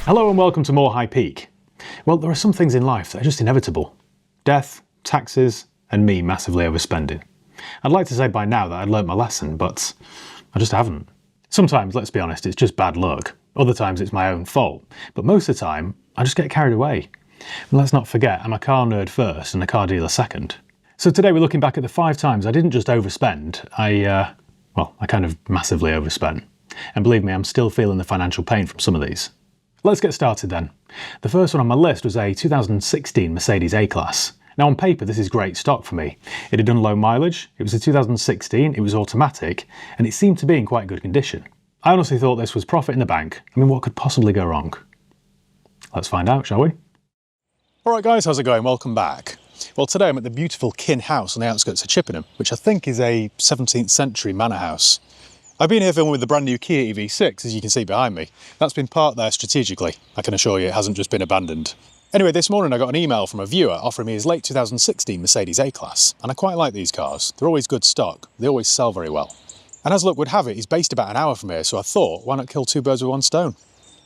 Hello and welcome to More High Peak. Well, there are some things in life that are just inevitable. Death, taxes, and me massively overspending. I'd like to say by now that I'd learnt my lesson, but I just haven't. Sometimes, let's be honest, it's just bad luck. Other times it's my own fault. But most of the time, I just get carried away. And let's not forget, I'm a car nerd first and a car dealer second. So today we're looking back at the 5 times I didn't just overspend, I kind of massively overspent. And believe me, I'm still feeling the financial pain from some of these. Let's get started then. The first one on my list was a 2016 Mercedes A-Class. Now on paper this is great stock for me. It had done low mileage, it was a 2016, it was automatic, and it seemed to be in quite good condition. I honestly thought this was profit in the bank. I mean, what could possibly go wrong? Let's find out, shall we? Alright guys, how's it going? Welcome back. Well, today I'm at the beautiful Kin House on the outskirts of Chippenham, which I think is a 17th century manor house. I've been here filming with the brand new Kia EV6, as you can see behind me. That's been parked there strategically. I can assure you it hasn't just been abandoned. Anyway, this morning I got an email from a viewer offering me his late 2016 Mercedes A-Class, and I quite like these cars. They're always good stock, they always sell very well. And as luck would have it, he's based about an hour from here, so I thought, why not kill 2 birds with 1 stone?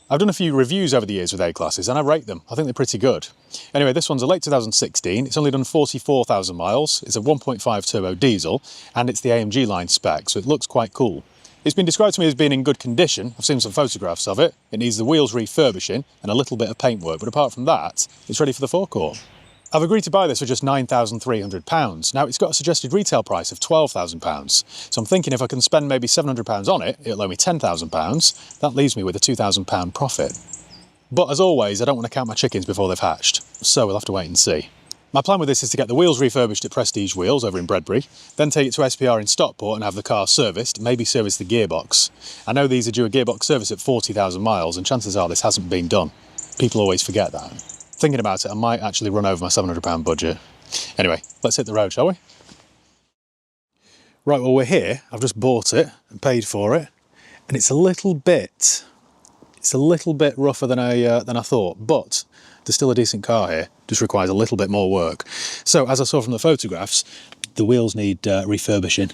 I've done a few reviews over the years with A-Classes and I rate them. I think they're pretty good. Anyway, this one's a late 2016, it's only done 44,000 miles, it's a 1.5 turbo diesel, and it's the AMG line spec, so it looks quite cool. It's been described to me as being in good condition. I've seen some photographs of it. It needs the wheels refurbishing and a little bit of paintwork, but apart from that, it's ready for the forecourt. I've agreed to buy this for just £9,300. Now, it's got a suggested retail price of £12,000. So I'm thinking if I can spend maybe £700 on it, it'll owe me £10,000. That leaves me with a £2,000 profit. But as always, I don't want to count my chickens before they've hatched, so we'll have to wait and see. My plan with this is to get the wheels refurbished at Prestige Wheels over in Bredbury, then take it to SPR in Stockport and have the car serviced, maybe service the gearbox. I know these are due a gearbox service at 40,000 miles and chances are this hasn't been done. People always forget that. Thinking about it, I might actually run over my £700 budget. Anyway, let's hit the road, shall we? Right, well we're here. I've just bought it and paid for it, and it's a little bit rougher than I thought, but there's still a decent car here, just requires a little bit more work. So as I saw from the photographs, the wheels need refurbishing.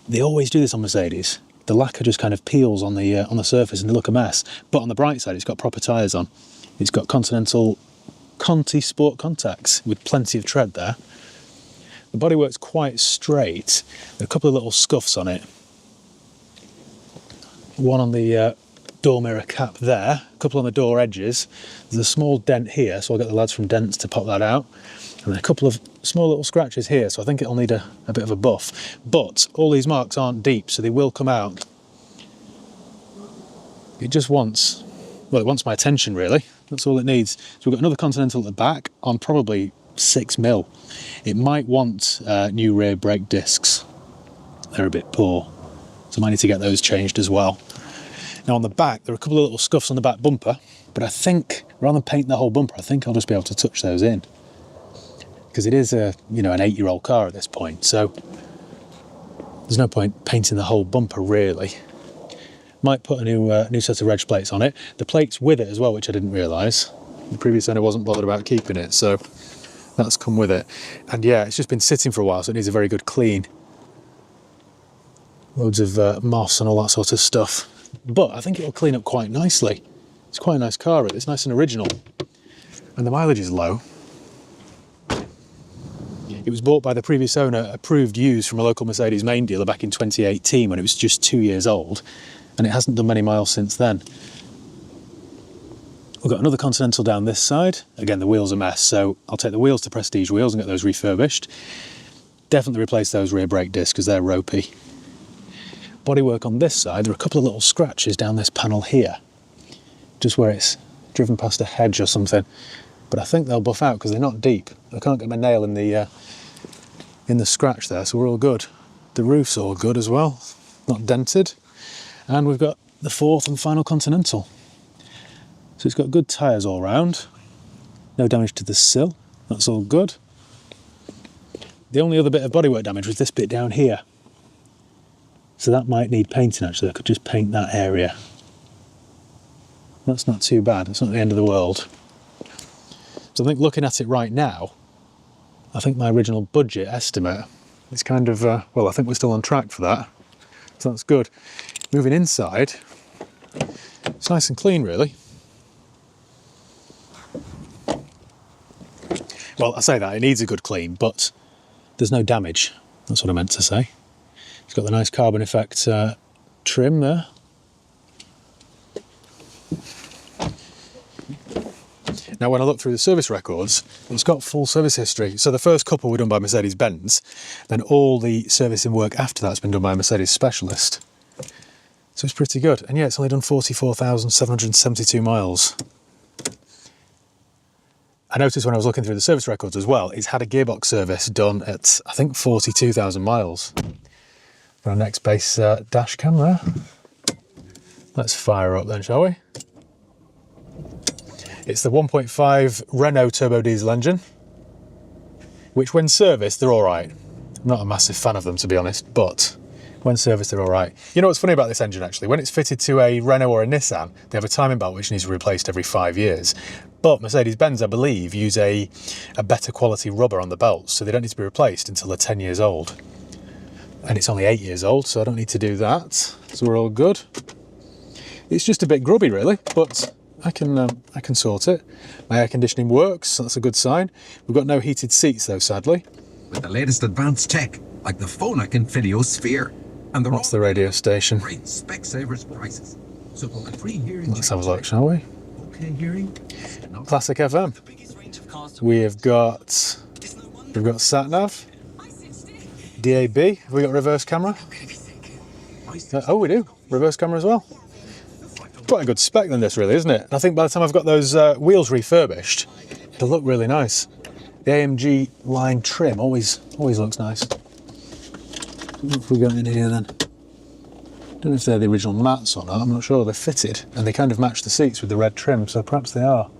They always do this on Mercedes. The lacquer just kind of peels on the surface and they look a mess. But on the bright side, it's got proper tyres on. It's got Continental Conti Sport contacts with plenty of tread there. The bodywork's quite straight. There are a couple of little scuffs on it. One on the door mirror cap there, a couple on the door edges. There's a small dent here, so I'll get the lads from Dents to pop that out. And then a couple of small little scratches here, so I think it'll need a bit of a buff. But all these marks aren't deep, so they will come out. It just wants, well, it wants my attention really. That's all it needs. So we've got another Continental at the back on probably 6mm. It might want new rear brake discs. They're a bit poor, so I might need to get those changed as well. Now on the back, there are a couple of little scuffs on the back bumper, but I think, rather than paint the whole bumper, I think I'll just be able to touch those in. Because it is an 8-year-old car at this point, so there's no point painting the whole bumper really. Might put a new set of reg plates on it. The plates with it as well, which I didn't realise. The previous owner wasn't bothered about keeping it, so that's come with it. And yeah, it's just been sitting for a while, so it needs a very good clean. Loads of moss and all that sort of stuff. But I think it'll clean up quite nicely. It's quite a nice car, it's nice and original. And the mileage is low. It was bought by the previous owner, approved used from a local Mercedes main dealer back in 2018 when it was just 2 years old. And it hasn't done many miles since then. We've got another Continental down this side. Again, the wheels are a mess, so I'll take the wheels to Prestige Wheels and get those refurbished. Definitely replace those rear brake discs because they're ropey. Bodywork on this side, there are a couple of little scratches down this panel here, just where it's driven past a hedge or something. But I think they'll buff out because they're not deep. I can't get my nail in the scratch there, so we're all good. The roof's all good as well, not dented. And we've got the 4th and final Continental. So it's got good tyres all round, no damage to the sill, that's all good. The only other bit of bodywork damage was this bit down here. So that might need painting actually. I could just paint that area. That's not too bad, it's not the end of the world. So I think looking at it right now, I think my original budget estimate is kind of, well, I think we're still on track for that. So that's good. Moving inside, it's nice and clean really. Well, I say that, it needs a good clean, but there's no damage. That's what I meant to say. It's got the nice carbon effect trim there. Now, when I look through the service records, it's got full service history. So the first couple were done by Mercedes-Benz, then all the servicing work after that's been done by a Mercedes specialist. So it's pretty good. And yeah, it's only done 44,772 miles. I noticed when I was looking through the service records as well, it's had a gearbox service done at, I think, 42,000 miles. For our next base dash cam there. Let's fire up then, shall we? It's the 1.5 Renault turbo diesel engine, which when serviced, they're all right. I'm not a massive fan of them, to be honest, but when serviced, they're all right. You know what's funny about this engine, actually? When it's fitted to a Renault or a Nissan, they have a timing belt which needs to be replaced every 5 years. But Mercedes-Benz, I believe, use a better quality rubber on the belts, so they don't need to be replaced until they're 10 years old. And it's only 8 years old, so I don't need to do that. So we're all good. It's just a bit grubby, really, but I can sort it. My air conditioning works, so that's a good sign. We've got no heated seats though, sadly. With the latest advanced tech, like the Phonak Video Sphere, and the That's the radio station. great Specsavers prices. So for a free hearing, Let's have a look, shall we? okay hearing. Classic FM. We've got sat nav, DAB. Have we got reverse camera? Oh, we do. Reverse camera as well. Quite a good spec than this, really, isn't it? I think by the time I've got those wheels refurbished, it'll look really nice. The AMG line trim always looks nice. What have we got in here then? Don't know if they're the original mats or not. I'm not sure. They're fitted and they kind of match the seats with the red trim, so perhaps they are.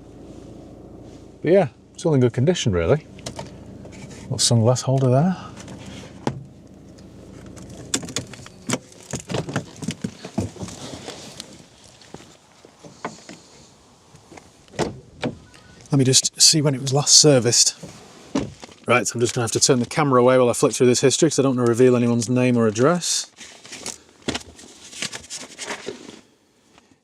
But yeah, it's all in good condition, really. Little sunglass holder there. Let me just see when it was last serviced. Right, so I'm just going to have to turn the camera away while I flick through this history because I don't want to reveal anyone's name or address.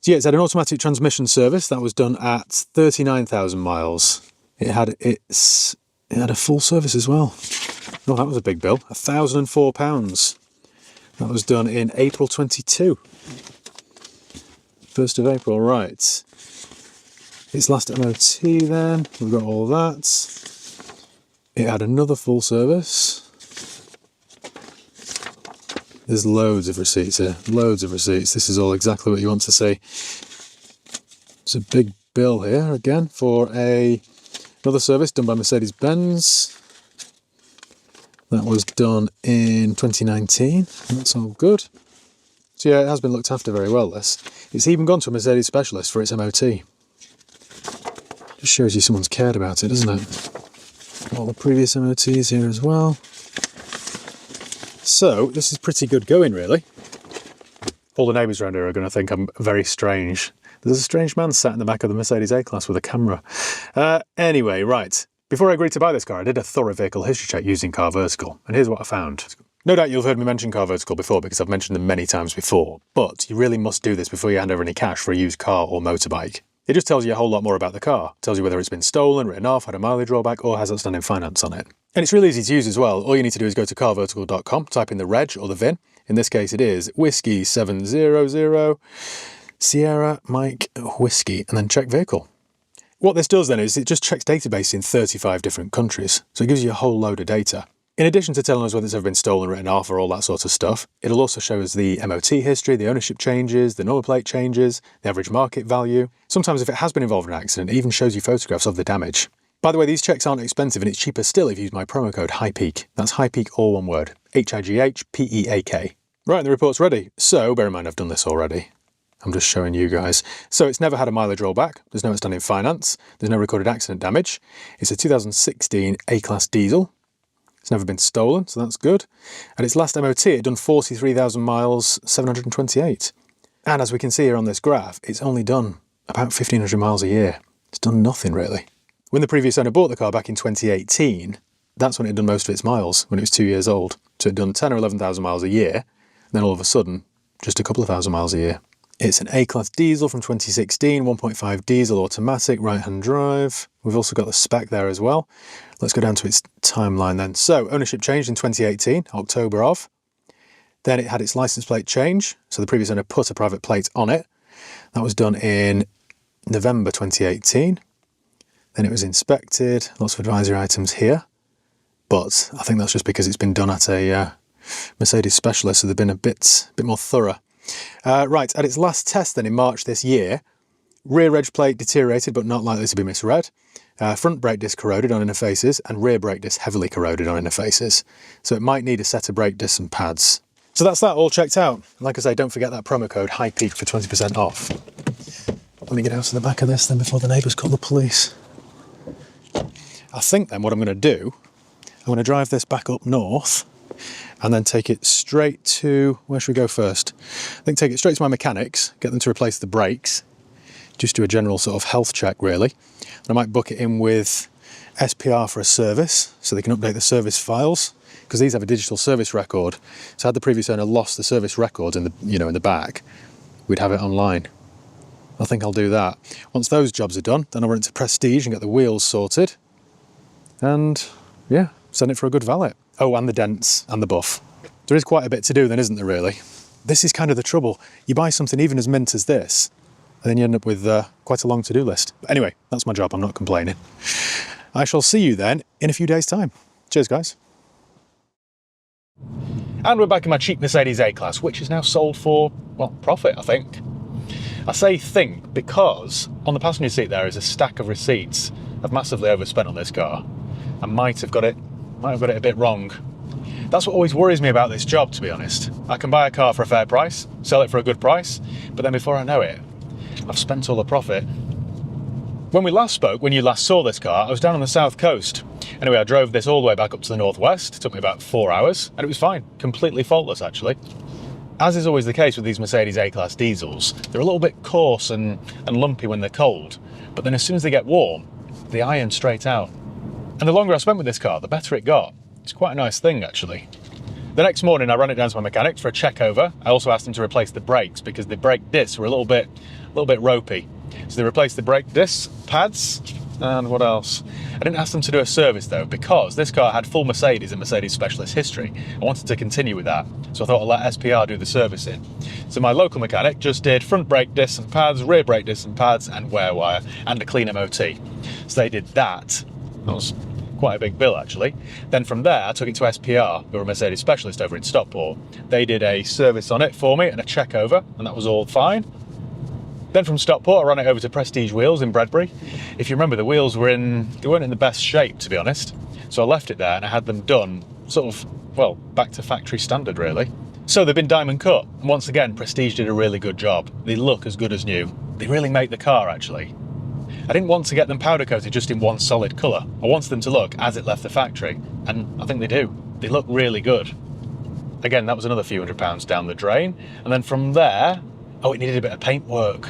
So yeah, it's had an automatic transmission service that was done at 39,000 miles. It had a full service as well. Oh, that was a big bill. £1,004. That was done in April 22. 1st of April, right. Its last MOT then, we've got all that. It had another full service. There's loads of receipts here, loads of receipts. This is all exactly what you want to see. It's a big bill here again for another service done by Mercedes-Benz. That was done in 2019, and that's all good. So yeah, it has been looked after very well, this. It's even gone to a Mercedes specialist for its MOT. Just shows you someone's cared about it, doesn't it? All the previous MOTs here as well. So, this is pretty good going, really. All the neighbours around here are going to think I'm very strange. There's a strange man sat in the back of the Mercedes A-Class with a camera. Anyway, right. Before I agreed to buy this car, I did a thorough vehicle history check using Car Vertical, and here's what I found. No doubt you've heard me mention Car Vertical before because I've mentioned them many times before, but you really must do this before you hand over any cash for a used car or motorbike. It just tells you a whole lot more about the car. It tells you whether it's been stolen, written off, had a mileage drawback, or has outstanding finance on it. And it's really easy to use as well. All you need to do is go to carvertical.com, type in the reg or the VIN. In this case, it is Whiskey 700 Sierra Mike Whiskey, and then check vehicle. What this does then is it just checks database in 35 different countries. So it gives you a whole load of data. In addition to telling us whether it's ever been stolen, written off, or all that sort of stuff, it'll also show us the MOT history, the ownership changes, the number plate changes, the average market value. Sometimes if it has been involved in an accident, it even shows you photographs of the damage. By the way, these checks aren't expensive and it's cheaper still if you use my promo code HIGHPEAK. That's HIGHPEAK, all one word. HIGHPEAK. Right, the report's ready. So, bear in mind I've done this already. I'm just showing you guys. So it's never had a mileage rollback. There's no outstanding finance. There's no recorded accident damage. It's a 2016 A-Class diesel. It's never been stolen, so that's good. At its last MOT, it had done 43,000 miles, 728. And as we can see here on this graph, it's only done about 1,500 miles a year. It's done nothing, really. When the previous owner bought the car back in 2018, that's when it had done most of its miles, when it was 2 years old. So it had done 10 or 11,000 miles a year, and then all of a sudden, just a couple of thousand miles a year. It's an A-Class diesel from 2016, 1.5 diesel automatic, right-hand drive. We've also got the spec there as well. Let's go down to its timeline then. So ownership changed in 2018, October of. Then it had its license plate change. So the previous owner put a private plate on it. That was done in November 2018. Then it was inspected, lots of advisory items here. But I think that's just because it's been done at a Mercedes specialist, so they've been a bit more thorough. Right, at its last test then in March this year, rear edge plate deteriorated but not likely to be misread. Front brake disc corroded on inner faces and rear brake disc heavily corroded on inner faces. So it might need a set of brake discs and pads. So that's that all checked out. Like I say, don't forget that promo code HIGHPEAK for 20% off. Let me get out to the back of this then before the neighbours call the police. I think then what I'm going to do, I'm going to drive this back up north and then take it straight to, where should we go first? I think take it straight to my mechanics, get them to replace the brakes, just do a general sort of health check really. And I might book it in with SPR for a service, so they can update the service files, because these have a digital service record. So had the previous owner lost the service record in the, in the back, we'd have it online. I think I'll do that. Once those jobs are done, then I'll run it to Prestige and get the wheels sorted. And yeah, send it for a good valet. Oh, and the dents and the buff. There is quite a bit to do then, isn't there really? This is kind of the trouble. You buy something even as mint as this, and then you end up with quite a long to-do list. But anyway, that's my job, I'm not complaining. I shall see you then in a few days' time. Cheers, guys. And we're back in my cheap Mercedes A-Class, which is now sold for, well, profit, I think. I say think because on the passenger seat there is a stack of receipts. I've massively overspent on this car. I might have got it a bit wrong. That's what always worries me about this job, to be honest. I can buy a car for a fair price, sell it for a good price, but then before I know it, I've spent all the profit. When we last spoke, when you last saw this car, I was down on the south coast. Anyway, I drove this all the way back up to the northwest. It took me about 4 hours, and it was fine. Completely faultless, actually. As is always the case with these Mercedes A-Class diesels, they're a little bit coarse and lumpy when they're cold, but then as soon as they get warm, they iron straight out. And the longer I spent with this car, the better it got. It's quite a nice thing, actually. The next morning, I ran it down to my mechanics for a check over. I also asked them to replace the brakes because the brake discs were a little bit ropey. So they replaced the brake discs, pads, and what else? I didn't ask them to do a service though, because this car had full Mercedes and Mercedes specialist history. I wanted to continue with that, so I thought I'd let SPR do the servicing. So my local mechanic just did front brake discs and pads, rear brake discs and pads, and wear wire, and a clean MOT. So they did that. That was quite a big bill actually. Then from there, I took it to SPR, who are a Mercedes specialist over in Stockport. They did a service on it for me and a check over, and that was all fine. Then from Stockport, I ran it over to Prestige Wheels in Bredbury. If you remember, the wheels they weren't in the best shape, to be honest. So I left it there and I had them done sort of, well, back to factory standard, really. So they've been diamond cut. And once again, Prestige did a really good job. They look as good as new. They really make the car, actually. I didn't want to get them powder coated just in one solid colour. I wanted them to look as it left the factory. And I think they do. They look really good. Again, that was another few £100 down the drain. And then from there, oh, it needed a bit of paint work.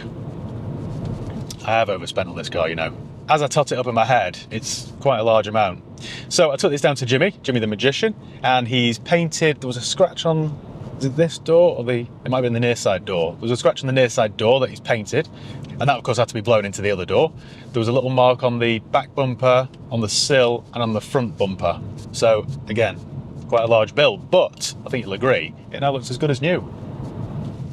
I have overspent on this car, you know. As I tot it up in my head, it's quite a large amount. So I took this down to Jimmy the magician, and he's painted, there was a scratch on this door, or it might have been the near side door. There was a scratch on the near side door that he's painted, and that of course had to be blown into the other door. There was a little mark on the back bumper, on the sill, and on the front bumper. So again, quite a large bill, but I think you'll agree, it now looks as good as new.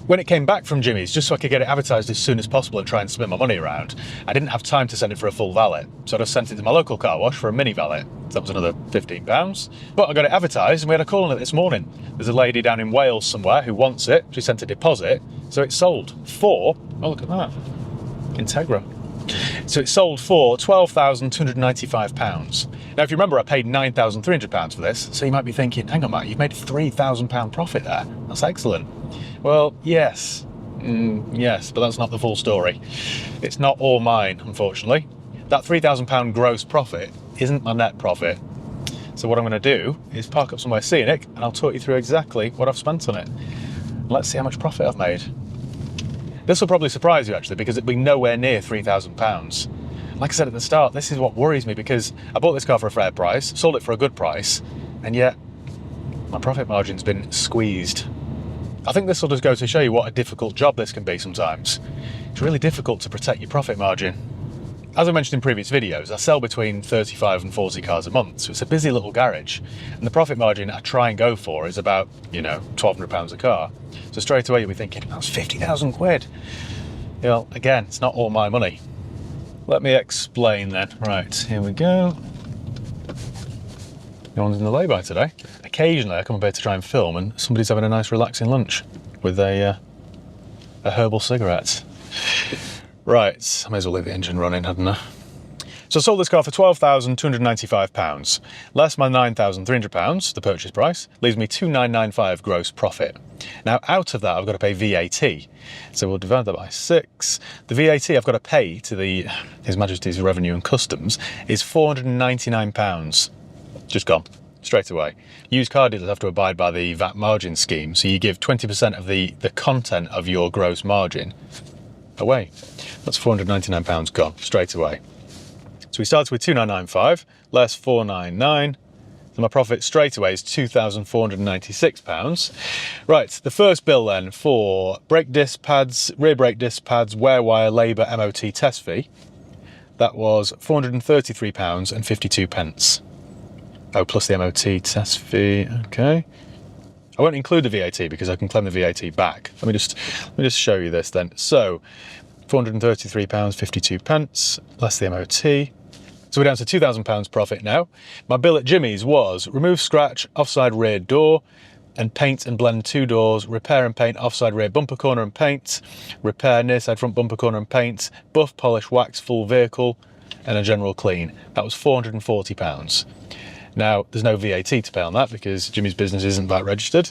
When it came back from Jimmy's, just so I could get it advertised as soon as possible and try and spin my money around, I didn't have time to send it for a full valet. So I just sent it to my local car wash for a mini valet. So that was another £15. But I got it advertised and we had a call on it this morning. There's a lady down in Wales somewhere who wants it. She sent a deposit. So it's sold for, oh look at that, Integra. So it's sold for £12,295. Now if you remember, I paid £9,300 for this. So you might be thinking, hang on Matt, you've made a £3,000 profit there. That's excellent. Well, yes, yes, but that's not the full story. It's not all mine, unfortunately. That £3,000 gross profit isn't my net profit. So what I'm going to do is park up somewhere scenic and I'll talk you through exactly what I've spent on it. Let's see how much profit I've made. This will probably surprise you actually, because it'll be nowhere near £3,000. Like I said at the start, this is what worries me, because I bought this car for a fair price, sold it for a good price, and yet my profit margin's been squeezed. I think this will just go to show you what a difficult job this can be sometimes. It's really difficult to protect your profit margin. As I mentioned in previous videos, I sell between 35 and 40 cars a month, so it's a busy little garage. And the profit margin I try and go for is about, you know, £1,200 a car. So straight away you'll be thinking, that's 50,000 quid. Well, again, it's not all my money. Let me explain then. Right, here we go. No one's in the lay-by today. Occasionally I come up here to try and film and somebody's having a nice relaxing lunch with a herbal cigarette. Right, I may as well leave the engine running, hadn't I? So I sold this car for £12,295, less my £9,300, the purchase price, leaves me £2,995 gross profit. Now out of that I've got to pay VAT, so we'll divide that by 6. The VAT I've got to pay to His Majesty's Revenue and Customs is £499, just gone, straight away. Used car dealers have to abide by the VAT margin scheme, so you give 20% of the content of your gross margin away. That's £499 gone straight away. So we started with 2,995 less 499. So my profit straight away is £2,496. Right, the first bill then for brake disc pads, rear brake disc pads, wear wire, labour, MOT test fee. That was £433.52. Oh, plus the MOT test fee. Okay. I won't include the VAT because I can claim the VAT back. Let me just show you this then. So, £433.52 less the MOT. So we're down to £2,000 profit now. My bill at Jimmy's was remove scratch, offside rear door, and paint and blend 2 doors, repair and paint offside rear bumper corner and paint, repair near side front bumper corner and paint, buff, polish, wax full vehicle, and a general clean. That was £440. Now, there's no VAT to pay on that because Jimmy's business isn't VAT registered.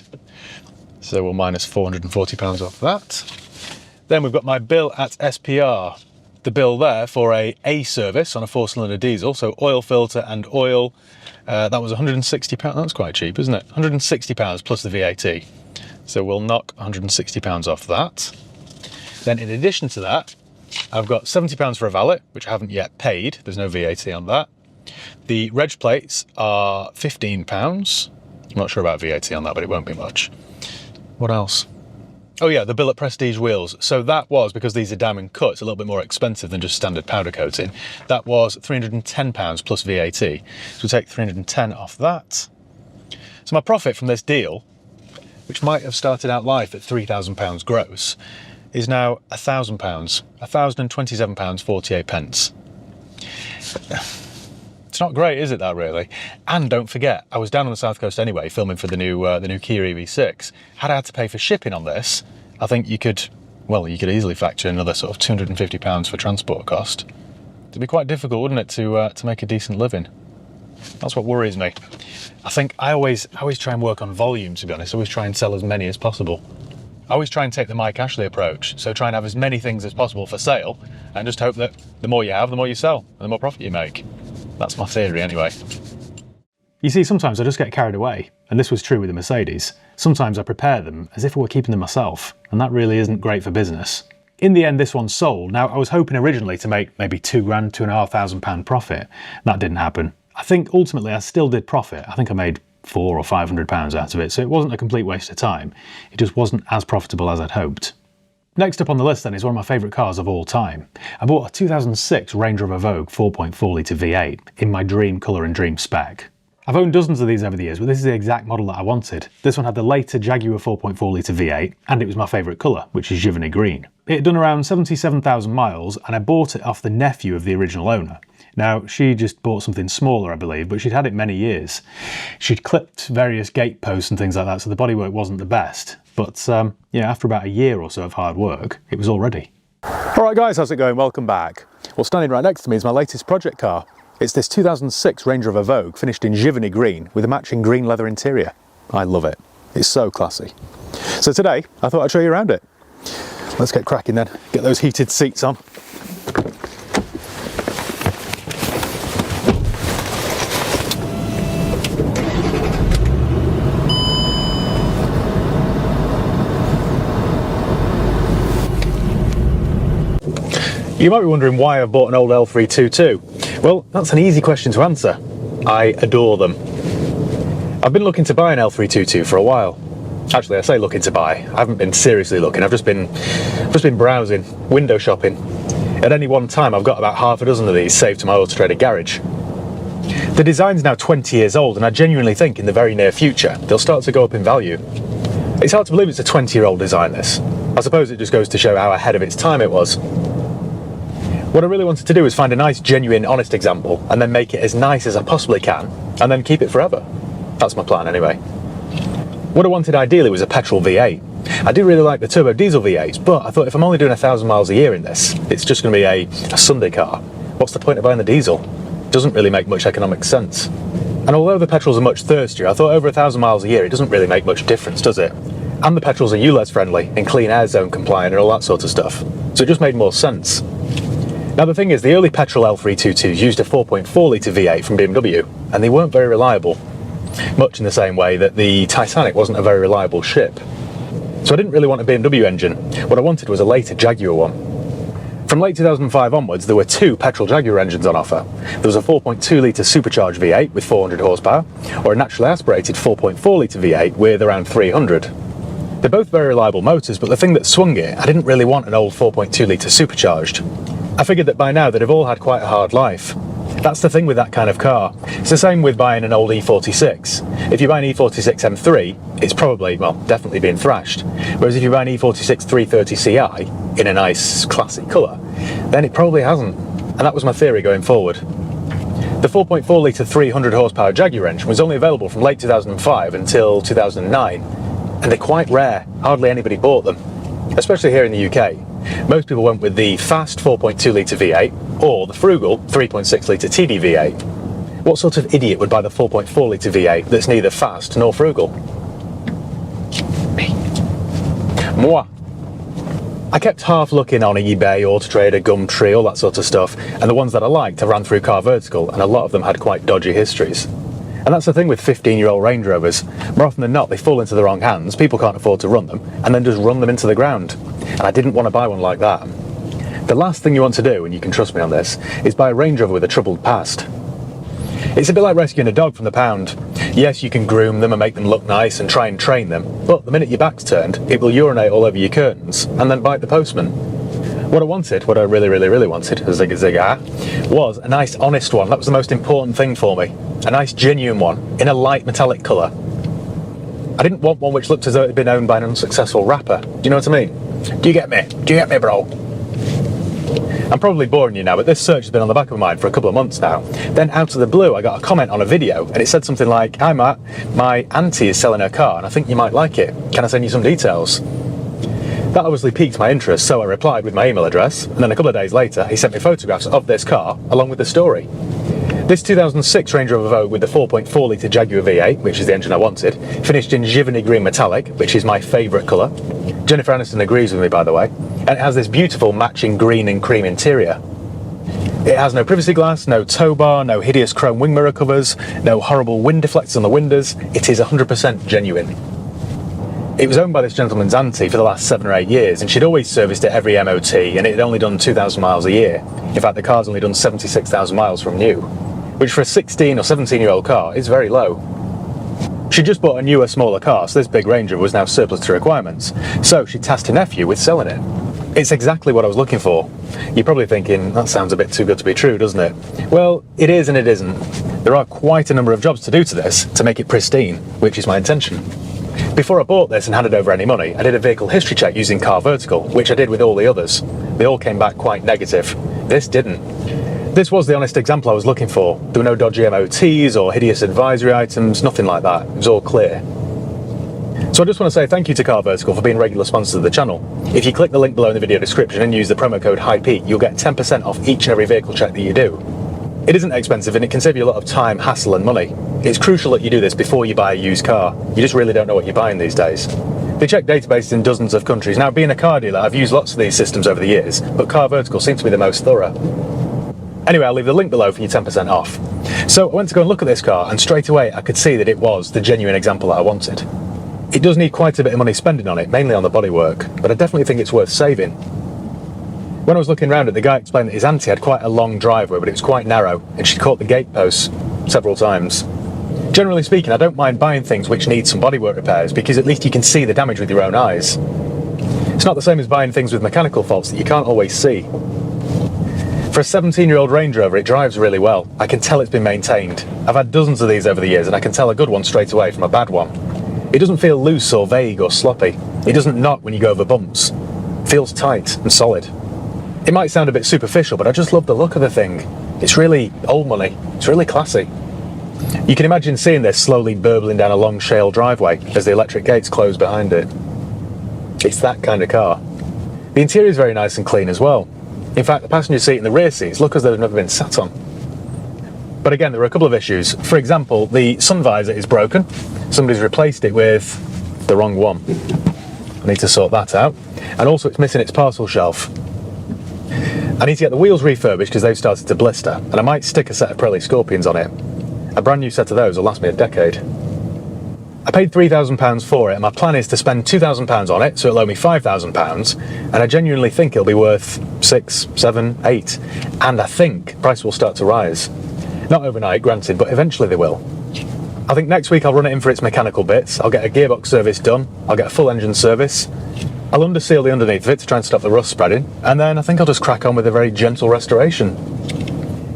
So we'll minus £440 off that. Then we've got my bill at SPR. The bill there for a service on a 4-cylinder diesel, so oil filter and oil. That was £160. That's quite cheap, isn't it? £160 plus the VAT. So we'll knock £160 off that. Then in addition to that, I've got £70 for a valet, which I haven't yet paid. There's no VAT on that. The reg plates are £15. I'm not sure about VAT on that, but it won't be much. What else? Oh yeah, the bill at Prestige wheels. So that was, because these are diamond cut, it's a little bit more expensive than just standard powder coating. That was £310 plus VAT. So we'll take 310 off that. So my profit from this deal, which might have started out life at £3,000 gross, is now £1,000, £1,027.48. It's not great, is it, that really? And don't forget, I was down on the south coast anyway, filming for the new Kia EV6. Had I had to pay for shipping on this, I think you could easily factor in another sort of £250 for transport cost. It'd be quite difficult, wouldn't it, to make a decent living? That's what worries me. I think I always try and work on volume, to be honest. I always try and sell as many as possible. I always try and take the Mike Ashley approach, so try and have as many things as possible for sale, and just hope that the more you have, the more you sell, and the more profit you make. That's my theory anyway. You see, sometimes I just get carried away, and this was true with the Mercedes. Sometimes I prepare them as if I were keeping them myself, and that really isn't great for business. In the end, this one sold. Now, I was hoping originally to make maybe £2,000, £2,500 profit. That didn't happen. I think ultimately I still did profit. I think I made £400 or £500 out of it, so it wasn't a complete waste of time. It just wasn't as profitable as I'd hoped. Next up on the list then is one of my favourite cars of all time. I bought a 2006 Range Rover Vogue 4.4 litre V8 in my dream colour and dream spec. I've owned dozens of these over the years, but this is the exact model that I wanted. This one had the later Jaguar 4.4 litre V8, and it was my favourite colour, which is Givany green. It had done around 77,000 miles, and I bought it off the nephew of the original owner. Now, she just bought something smaller, I believe, but she'd had it many years. She'd clipped various gate posts and things like that, so the bodywork wasn't the best. But yeah, after about a year or so of hard work, it was all ready. All right guys, how's it going? Welcome back. Well, standing right next to me is my latest project car. It's this 2006 Range Rover Vogue, finished in Givany green with a matching green leather interior. I love it. It's so classy. So today, I thought I'd show you around it. Let's get cracking then. Get those heated seats on. You might be wondering why I've bought an old L322. Well, that's an easy question to answer. I adore them. I've been looking to buy an L322 for a while. Actually, I say looking to buy. I haven't been seriously looking. I've just been browsing, window shopping. At any one time, I've got about half a dozen of these saved to my auto-trader garage. The design's now 20 years old, and I genuinely think in the very near future, they'll start to go up in value. It's hard to believe it's a 20-year-old design, this. I suppose it just goes to show how ahead of its time it was. What I really wanted to do is find a nice, genuine, honest example, and then make it as nice as I possibly can, and then keep it forever. That's my plan anyway. What I wanted ideally was a petrol V8. I do really like the turbo diesel V8s, but I thought if I'm only doing 1,000 miles a year in this, it's just going to be a Sunday car. What's the point of buying the diesel? It doesn't really make much economic sense. And although the petrols are much thirstier, I thought over 1,000 miles a year it doesn't really make much difference, does it? And the petrols are ULEZ friendly and clean air zone compliant and all that sort of stuff. So it just made more sense. Now the thing is, the early petrol L322s used a 4.4 litre V8 from BMW, and they weren't very reliable. Much in the same way that the Titanic wasn't a very reliable ship. So I didn't really want a BMW engine. What I wanted was a later Jaguar one. From late 2005 onwards, there were two petrol Jaguar engines on offer. There was a 4.2 litre supercharged V8 with 400 horsepower, or a naturally aspirated 4.4 litre V8 with around 300. They're both very reliable motors, but the thing that swung it, I didn't really want an old 4.2 litre supercharged. I figured that by now they'd have all had quite a hard life. That's the thing with that kind of car. It's the same with buying an old E46. If you buy an E46 M3, it's probably, well, definitely been thrashed. Whereas if you buy an E46 330ci in a nice classic colour, then it probably hasn't. And that was my theory going forward. The 4.4 litre 300 horsepower Jaguar engine was only available from late 2005 until 2009. And they're quite rare. Hardly anybody bought them. Especially here in the UK. Most people went with the fast 4.2 litre V8 or the frugal 3.6 litre TD V8. What sort of idiot would buy the 4.4 litre V8 that's neither fast nor frugal? Me. Moi. I kept half looking on eBay, AutoTrader, Gumtree, all that sort of stuff, and the ones that I liked I ran through Car Vertical, and a lot of them had quite dodgy histories. And that's the thing with 15-year-old Range Rovers. More often than not, they fall into the wrong hands, people can't afford to run them, and then just run them into the ground. And I didn't want to buy one like that. The last thing you want to do, and you can trust me on this, is buy a Range Rover with a troubled past. It's a bit like rescuing a dog from the pound. Yes, you can groom them and make them look nice and try and train them, but the minute your back's turned, it will urinate all over your curtains and then bite the postman. What I wanted, what I really wanted, a zigga, was a nice honest one. That was the most important thing for me. A nice genuine one, in a light metallic colour. I didn't want one which looked as though it had been owned by an unsuccessful rapper. Do you know what I mean? Do you get me? Do you get me, bro? I'm probably boring you now, but this search has been on the back of my mind for a couple of months now. Then out of the blue, I got a comment on a video, and it said something like, "Hi Matt, my auntie is selling her car, and I think you might like it. Can I send you some details?" That obviously piqued my interest, so I replied with my email address, and then a couple of days later, he sent me photographs of this car, along with the story. This 2006 Range Rover Vogue with the 4.4 litre Jaguar V8, which is the engine I wanted, finished in Givany Green Metallic, which is my favourite colour. Jennifer Aniston agrees with me, by the way, and it has this beautiful matching green and cream interior. It has no privacy glass, no tow bar, no hideous chrome wing mirror covers, no horrible wind deflectors on the windows. It is 100% genuine. It was owned by this gentleman's auntie for the last 7 or 8 years, and she'd always serviced it every MOT, and it had only done 2,000 miles a year. In fact, the car's only done 76,000 miles from new, which for a 16 or 17-year-old car is very low. She just bought a newer, smaller car, so this big Ranger was now surplus to requirements, so she tasked her nephew with selling it. It's exactly what I was looking for. You're probably thinking, that sounds a bit too good to be true, doesn't it? Well, it is and it isn't. There are quite a number of jobs to do to this to make it pristine, which is my intention. Before I bought this and handed over any money, I did a vehicle history check using Car Vertical, which I did with all the others. They all came back quite negative. This didn't. This was the honest example I was looking for. There were no dodgy MOTs or hideous advisory items, nothing like that. It was all clear. So I just want to say thank you to Car Vertical for being regular sponsors of the channel. If you click the link below in the video description and use the promo code HIGHPEAK, you'll get 10% off each and every vehicle check that you do. It isn't expensive and it can save you a lot of time, hassle and money. It's crucial that you do this before you buy a used car. You just really don't know what you're buying these days. They check databases in dozens of countries. Now, being a car dealer, I've used lots of these systems over the years, but Car Vertical seems to be the most thorough. Anyway, I'll leave the link below for your 10% off. So I went to go and look at this car, and straight away I could see that it was the genuine example that I wanted. It does need quite a bit of money spending on it, mainly on the bodywork, but I definitely think it's worth saving. When I was looking around it, the guy explained that his auntie had quite a long driveway, but it was quite narrow, and she'd caught the gate posts several times. Generally speaking, I don't mind buying things which need some bodywork repairs because at least you can see the damage with your own eyes. It's not the same as buying things with mechanical faults that you can't always see. For a 17-year-old Range Rover, it drives really well. I can tell it's been maintained. I've had dozens of these over the years and I can tell a good one straight away from a bad one. It doesn't feel loose or vague or sloppy. It doesn't knock when you go over bumps. It feels tight and solid. It might sound a bit superficial, but I just love the look of the thing. It's really old money. It's really classy. You can imagine seeing this slowly burbling down a long shale driveway as the electric gates close behind it. It's that kind of car. The interior is very nice and clean as well. In fact, the passenger seat and the rear seats look as though they've never been sat on. But again, there are a couple of issues. For example, the sun visor is broken. Somebody's replaced it with the wrong one. I need to sort that out. And also it's missing its parcel shelf. I need to get the wheels refurbished because they've started to blister, and I might stick a set of Pirelli Scorpions on it. A brand new set of those will last me a decade. I paid £3,000 for it, and my plan is to spend £2,000 on it, so it'll owe me £5,000, and I genuinely think it'll be worth 6, 7, 8, and I think price will start to rise. Not overnight, granted, but eventually they will. I think next week I'll run it in for its mechanical bits, I'll get a gearbox service done, I'll get a full engine service, I'll underseal the underneath of it to try and stop the rust spreading, and then I think I'll just crack on with a very gentle restoration.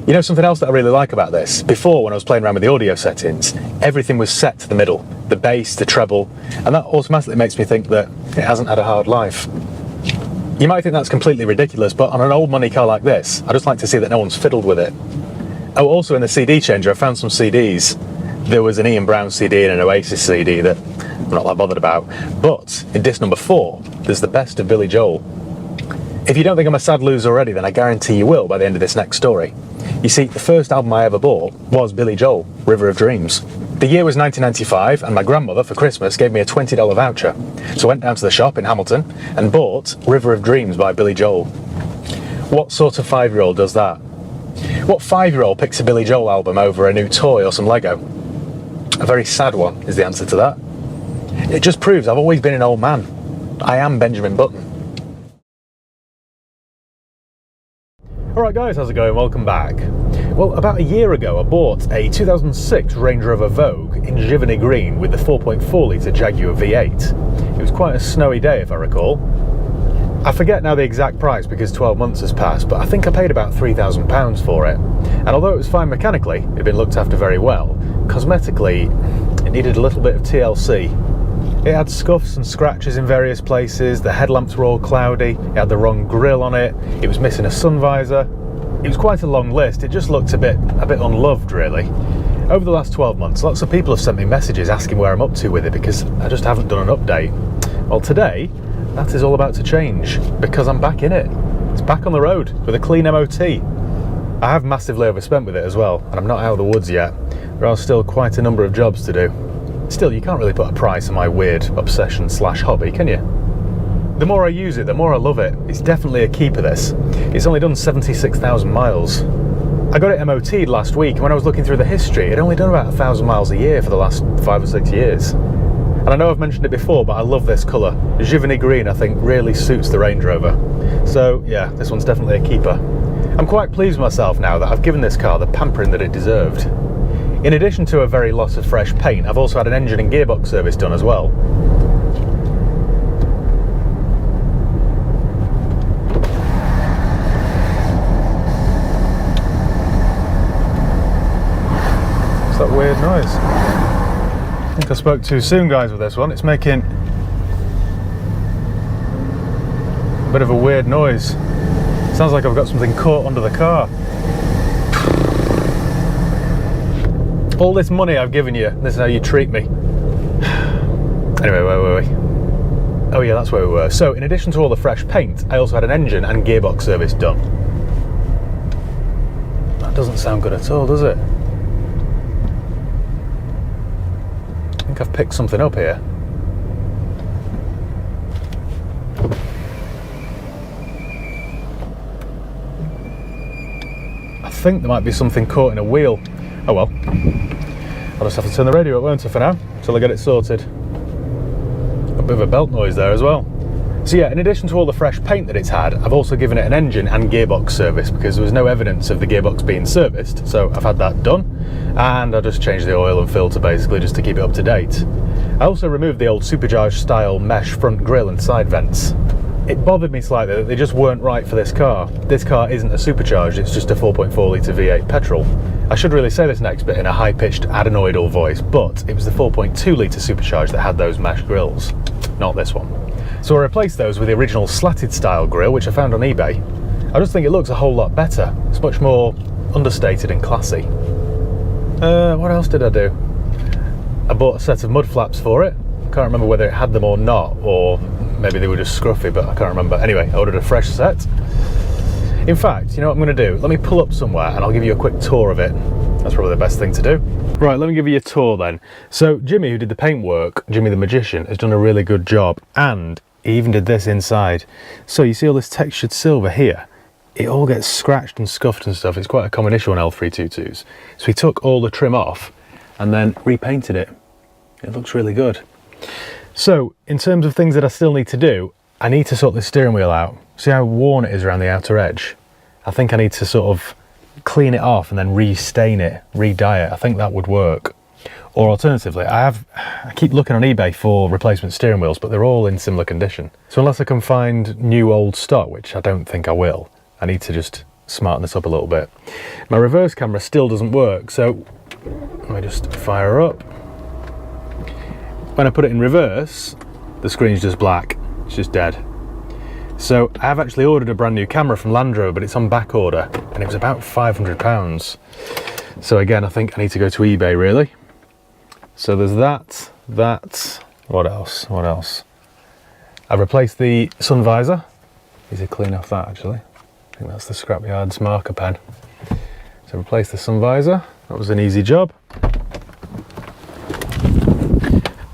You know something else that I really like about this? Before, when I was playing around with the audio settings, everything was set to the middle, the bass, the treble, and that automatically makes me think that it hasn't had a hard life. You might think that's completely ridiculous, but on an old money car like this, I just like to see that no one's fiddled with it. Oh, also in the CD changer, I found some CDs. There was an Ian Brown CD and an Oasis CD that I'm not that bothered about. But in disc number 4, there's the best of Billy Joel. If you don't think I'm a sad loser already, then I guarantee you will by the end of this next story. You see, the first album I ever bought was Billy Joel, River of Dreams. The year was 1995, and my grandmother for Christmas gave me a $20 voucher. So I went down to the shop in Hamilton and bought River of Dreams by Billy Joel. What sort of 5-year-old does that? What 5-year-old picks a Billy Joel album over a new toy or some Lego? A very sad one is the answer to that. It just proves I've always been an old man. I am Benjamin Button. Alright guys, how's it going? Welcome back. Well, about a year ago I bought a 2006 Range Rover Vogue in Givony Green with the 4.4 litre Jaguar V8. It was quite a snowy day if I recall. I forget now the exact price because 12 months has passed, but I think I paid about £3,000 for it. And although it was fine mechanically, it had been looked after very well, cosmetically it needed a little bit of TLC. It had scuffs and scratches in various places, the headlamps were all cloudy, it had the wrong grille on it, it was missing a sun visor. It was quite a long list, it just looked a bit unloved really. Over the last 12 months, lots of people have sent me messages asking where I'm up to with it because I just haven't done an update. Well, today, that is all about to change because I'm back in it. It's back on the road with a clean MOT. I have massively overspent with it as well, and I'm not out of the woods yet. There are still quite a number of jobs to do. Still, you can't really put a price on my weird obsession slash hobby, can you? The more I use it, the more I love it. It's definitely a keeper, this. It's only done 76,000 miles. I got it MOT'd last week, and when I was looking through the history, it only done about 1,000 miles a year for the last 5 or 6 years. And I know I've mentioned it before, but I love this colour. Givony Green, I think, really suits the Range Rover. So, yeah, this one's definitely a keeper. I'm quite pleased with myself now that I've given this car the pampering that it deserved. In addition to a very lot of fresh paint, I've also had an engine and gearbox service done as well. What's that weird noise? I think I spoke too soon, guys, with this one. It's making a bit of a weird noise. Sounds like I've got something caught under the car. All this money I've given you, this is how you treat me. Anyway, where were we? Oh yeah, that's where we were. So, in addition to all the fresh paint, I also had an engine and gearbox service done. That doesn't sound good at all, does it? I think I've picked something up here. I think there might be something caught in a wheel. Oh well. I'll just have to turn the radio up, won't I, for now, until I get it sorted. A bit of a belt noise there as well. So yeah, in addition to all the fresh paint that it's had, I've also given it an engine and gearbox service because there was no evidence of the gearbox being serviced. So I've had that done, and I just changed the oil and filter basically just to keep it up to date. I also removed the old supercharged style mesh front grille and side vents. It bothered me slightly that they just weren't right for this car. This car isn't a supercharged, it's just a 4.4 litre V8 petrol. I should really say this next bit in a high-pitched adenoidal voice, but it was the 4.2 litre supercharged that had those mesh grills, not this one. So I replaced those with the original slatted style grille, which I found on eBay. I just think it looks a whole lot better. It's much more understated and classy. What else did I do? I bought a set of mud flaps for it. Can't remember whether it had them or not, or maybe they were just scruffy, but I can't remember. Anyway, I ordered a fresh set. In fact, you know what I'm going to do? Let me pull up somewhere and I'll give you a quick tour of it. That's probably the best thing to do. Right, let me give you a tour then. So Jimmy, who did the paint work, Jimmy the Magician, has done a really good job, and he even did this inside. So you see all this textured silver here? It all gets scratched and scuffed and stuff. It's quite a common issue on L322s. So he took all the trim off and then repainted it. It looks really good. So in terms of things that I still need to do, I need to sort the steering wheel out. See how worn it is around the outer edge? I think I need to sort of clean it off and then re-stain it, re-dye it. I think that would work. Or alternatively, I keep looking on eBay for replacement steering wheels, but they're all in similar condition. So unless I can find new old stock, which I don't think I will, I need to just smarten this up a little bit. My reverse camera still doesn't work, so let me just fire her up. When I put it in reverse, the screen's just black, it's just dead. So I have actually ordered a brand new camera from Land Rover, but it's on back order, and it was about £500. So again, I think I need to go to eBay really. So there's that, what else? I replaced the sun visor. Easy to clean off that actually. I think that's the Scrapyard's marker pen. So replace the sun visor, that was an easy job.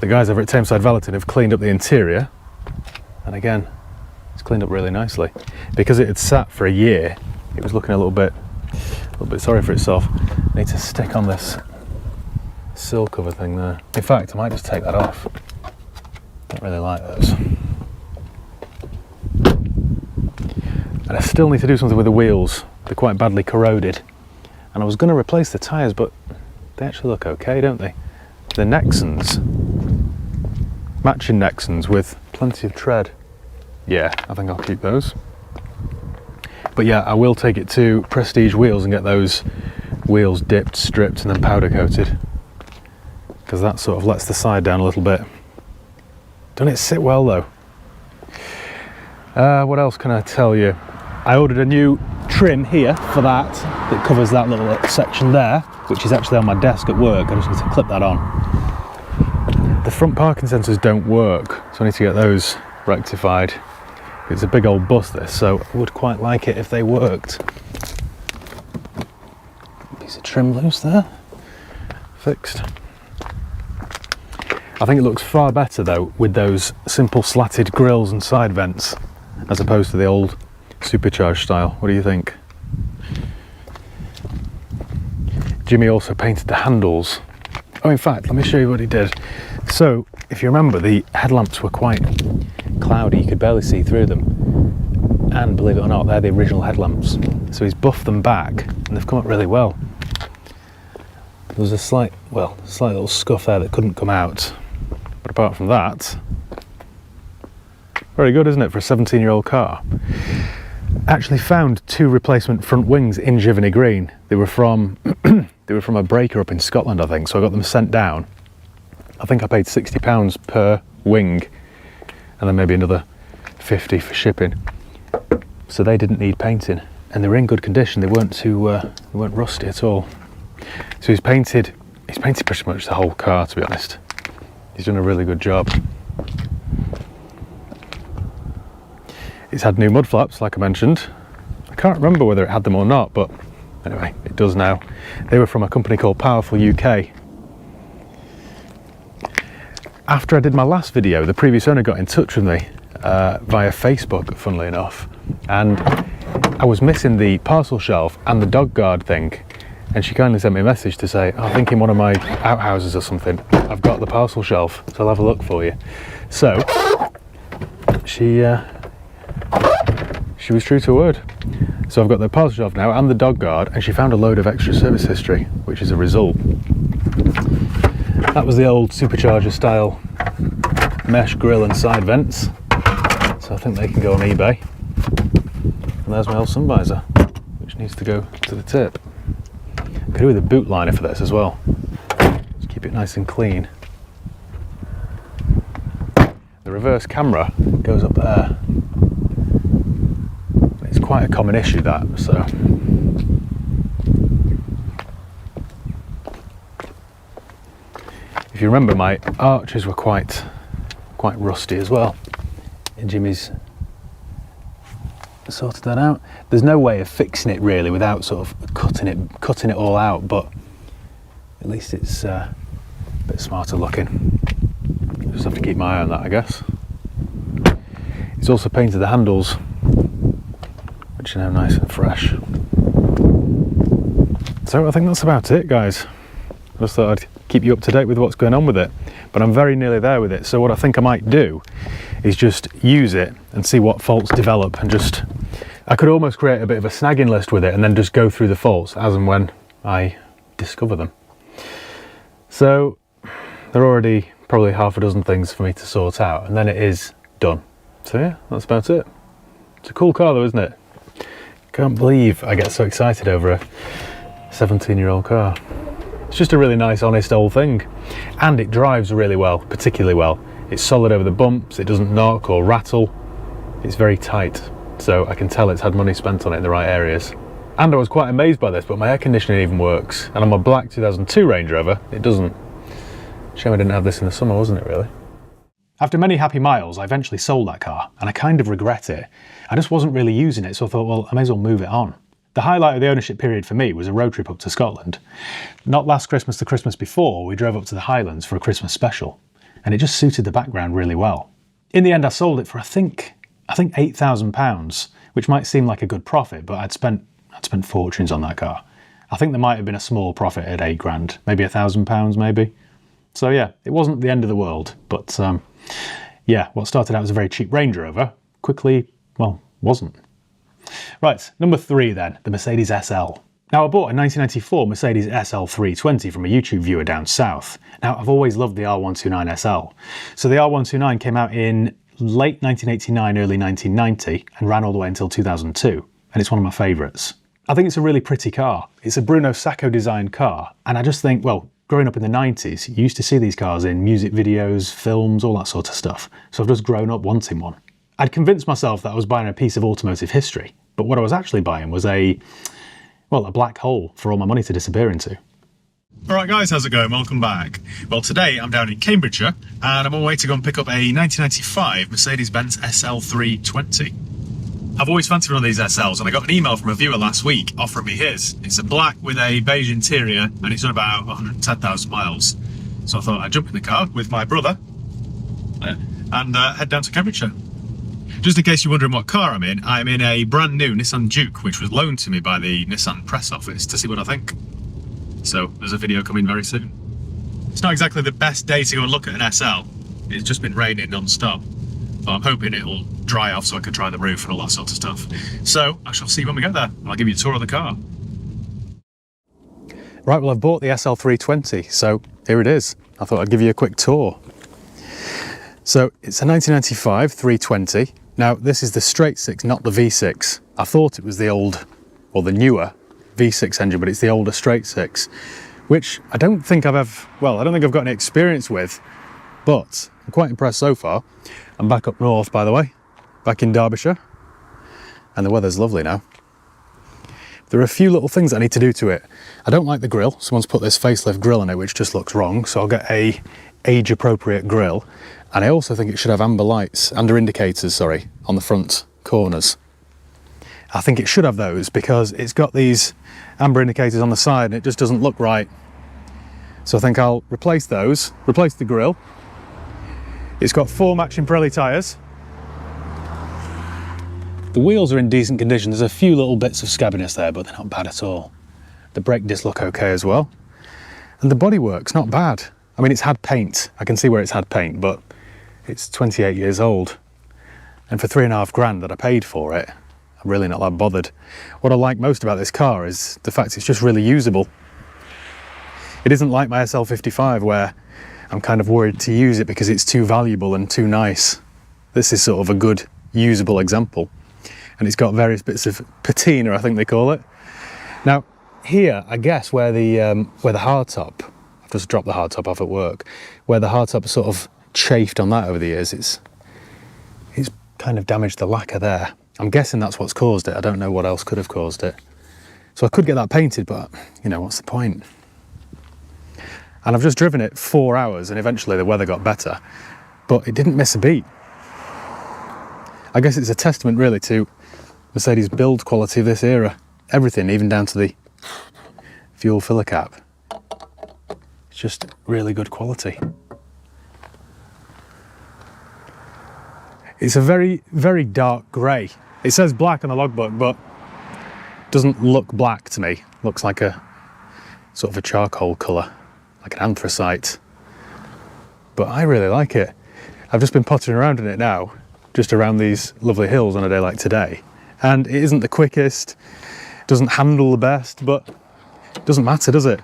The guys over at Tameside Valeting have cleaned up the interior, and again, it's cleaned up really nicely. Because it had sat for a year, it was looking a little bit sorry for itself. I need to stick on this sill cover thing there. In fact, I might just take that off. Don't really like those. And I still need to do something with the wheels. They're quite badly corroded. And I was going to replace the tyres, but they actually look okay, don't they? The Nexans. Matching Nexans with plenty of tread. Yeah, I think I'll keep those. But yeah, I will take it to Prestige Wheels and get those wheels dipped, stripped and then powder coated. Because that sort of lets the side down a little bit. Doesn't it sit well though? What else can I tell you? I ordered a new trim here for that covers that little section there, which is actually on my desk at work. I just need to clip that on. The front parking sensors don't work, so I need to get those rectified. It's a big old bus this, so I would quite like it if they worked. Piece of trim loose there. Fixed. I think it looks far better though with those simple slatted grills and side vents as opposed to the old supercharged style. What do you think? Jimmy also painted the handles. Oh, in fact, let me show you what he did. So, if you remember, the headlamps were quite cloudy, you could barely see through them. And believe it or not, they're the original headlamps. So he's buffed them back, and they've come up really well. There was a slight little scuff there that couldn't come out. But apart from that, very good, isn't it, for a 17-year-old car? Actually found 2 replacement front wings in Givany Green. They were from a breaker up in Scotland, I think, so I got them sent down. I think I paid £60 per wing, and then maybe another 50 for shipping. So they didn't need painting, and they were in good condition. They weren't they weren't rusty at all. So he's painted pretty much the whole car, to be honest. He's done a really good job. It's had new mud flaps, like I mentioned. I can't remember whether it had them or not, but anyway, it does now. They were from a company called Powerful UK. After I did my last video, the previous owner got in touch with me via Facebook, funnily enough, and I was missing the parcel shelf and the dog guard thing, and she kindly sent me a message to say, I think in one of my outhouses or something, I've got the parcel shelf, so I'll have a look for you. So, she was true to her word. So I've got the parcel shelf now and the dog guard, and she found a load of extra service history, which is a result. That was the old supercharger style mesh grille and side vents, so I think they can go on eBay. And there's my old sun visor, which needs to go to the tip. Could do with a boot liner for this as well. Just keep it nice and clean. The reverse camera goes up there. It's quite a common issue, that, so. If you remember, my arches were quite rusty as well. And Jimmy's sorted that out. There's no way of fixing it really without sort of cutting it all out, but at least it's a bit smarter looking. Just have to keep my eye on that, I guess. It's also painted the handles, which are now nice and fresh. So I think that's about it, guys. I just thought I'd keep you up to date with what's going on with it, but I'm very nearly there with it. So what I think I might do is just use it and see what faults develop, and just, I could almost create a bit of a snagging list with it and then just go through the faults as and when I discover them. So there are already probably half a dozen things for me to sort out, and then it is done. So yeah, that's about it. It's a cool car though, isn't it? Can't believe I get so excited over a 17-year-old car. It's just a really nice, honest old thing. And it drives really well, particularly well. It's solid over the bumps, it doesn't knock or rattle. It's very tight, so I can tell it's had money spent on it in the right areas. And I was quite amazed by this, but my air conditioning even works. And on my black 2002 Range Rover, it doesn't. Shame I didn't have this in the summer, wasn't it, really? After many happy miles, I eventually sold that car, and I kind of regret it. I just wasn't really using it, so I thought, well, I may as well move it on. The highlight of the ownership period for me was a road trip up to Scotland. Not last Christmas, the Christmas before, we drove up to the Highlands for a Christmas special, and it just suited the background really well. In the end, I sold it for I think £8,000, which might seem like a good profit, but I'd spent fortunes on that car. I think there might have been a small profit at £8,000, maybe £1,000 maybe. So yeah, it wasn't the end of the world, but yeah, what started out as a very cheap Range Rover quickly, well, wasn't. Right, number 3 then, the Mercedes SL. Now I bought a 1994 Mercedes SL 320 from a YouTube viewer down south. Now I've always loved the R129 SL. So the R129 came out in late 1989, early 1990 and ran all the way until 2002, and it's one of my favourites. I think it's a really pretty car. It's a Bruno Sacco designed car, and I just think, well, growing up in the 90s, you used to see these cars in music videos, films, all that sort of stuff. So I've just grown up wanting one. I'd convinced myself that I was buying a piece of automotive history, but what I was actually buying was a black hole for all my money to disappear into. Alright guys, how's it going? Welcome back. Well, today I'm down in Cambridgeshire and I'm on my way to go and pick up a 1995 Mercedes-Benz SL 320. I've always fancied one of these SLs, and I got an email from a viewer last week offering me his. It's a black with a beige interior and it's done about 110,000 miles. So I thought I'd jump in the car with my brother and head down to Cambridgeshire. Just in case you're wondering what car I'm in a brand new Nissan Juke, which was loaned to me by the Nissan press office to see what I think. So there's a video coming very soon. It's not exactly the best day to go and look at an SL. It's just been raining non-stop. But I'm hoping it'll dry off so I can try the roof and all that sort of stuff. So I shall see you when we get there, and I'll give you a tour of the car. Right, well I've bought the SL 320, so here it is. I thought I'd give you a quick tour. So it's a 1995 320. Now this is the straight 6, not the V6. I thought it was the old, or the newer V6 engine, but it's the older straight 6, which I don't think I've got any experience with, but I'm quite impressed so far. I'm back up north, by the way, back in Derbyshire, and the weather's lovely now. There are a few little things I need to do to it. I don't like the grille. Someone's put this facelift grille on it, which just looks wrong, so I'll get a age-appropriate grille. And I also think it should have amber indicators, on the front corners. I think it should have those because it's got these amber indicators on the side and it just doesn't look right. So I think I'll replace those, replace the grille. It's got 4 matching Pirelli tyres. The wheels are in decent condition. There's a few little bits of scabbiness there, but they're not bad at all. The brake discs look okay as well. And the bodywork's not bad. I mean, it's had paint. I can see where it's had paint, but it's 28 years old. And for 3.5 grand that I paid for it, I'm really not that bothered. What I like most about this car is the fact it's just really usable. It isn't like my SL55 where I'm kind of worried to use it because it's too valuable and too nice. This is sort of a good, usable example. And it's got various bits of patina, I think they call it. Now, here, I guess where the hardtop, I've just dropped the hardtop off at work, where the hardtop sort of chafed on that over the years, it's kind of damaged the lacquer there. I'm guessing that's what's caused it. I don't know what else could have caused it. So I could get that painted, but you know, what's the point? And I've just driven it 4 hours and eventually the weather got better, but it didn't miss a beat. I guess it's a testament really to Mercedes build quality of this era. Everything, even down to the fuel filler cap. It's just really good quality. It's a very, very dark grey. It says black on the logbook, but doesn't look black to me. Looks like a sort of a charcoal colour, like an anthracite. But I really like it. I've just been pottering around in it now, just around these lovely hills on a day like today. And it isn't the quickest, doesn't handle the best, but it doesn't matter, does it?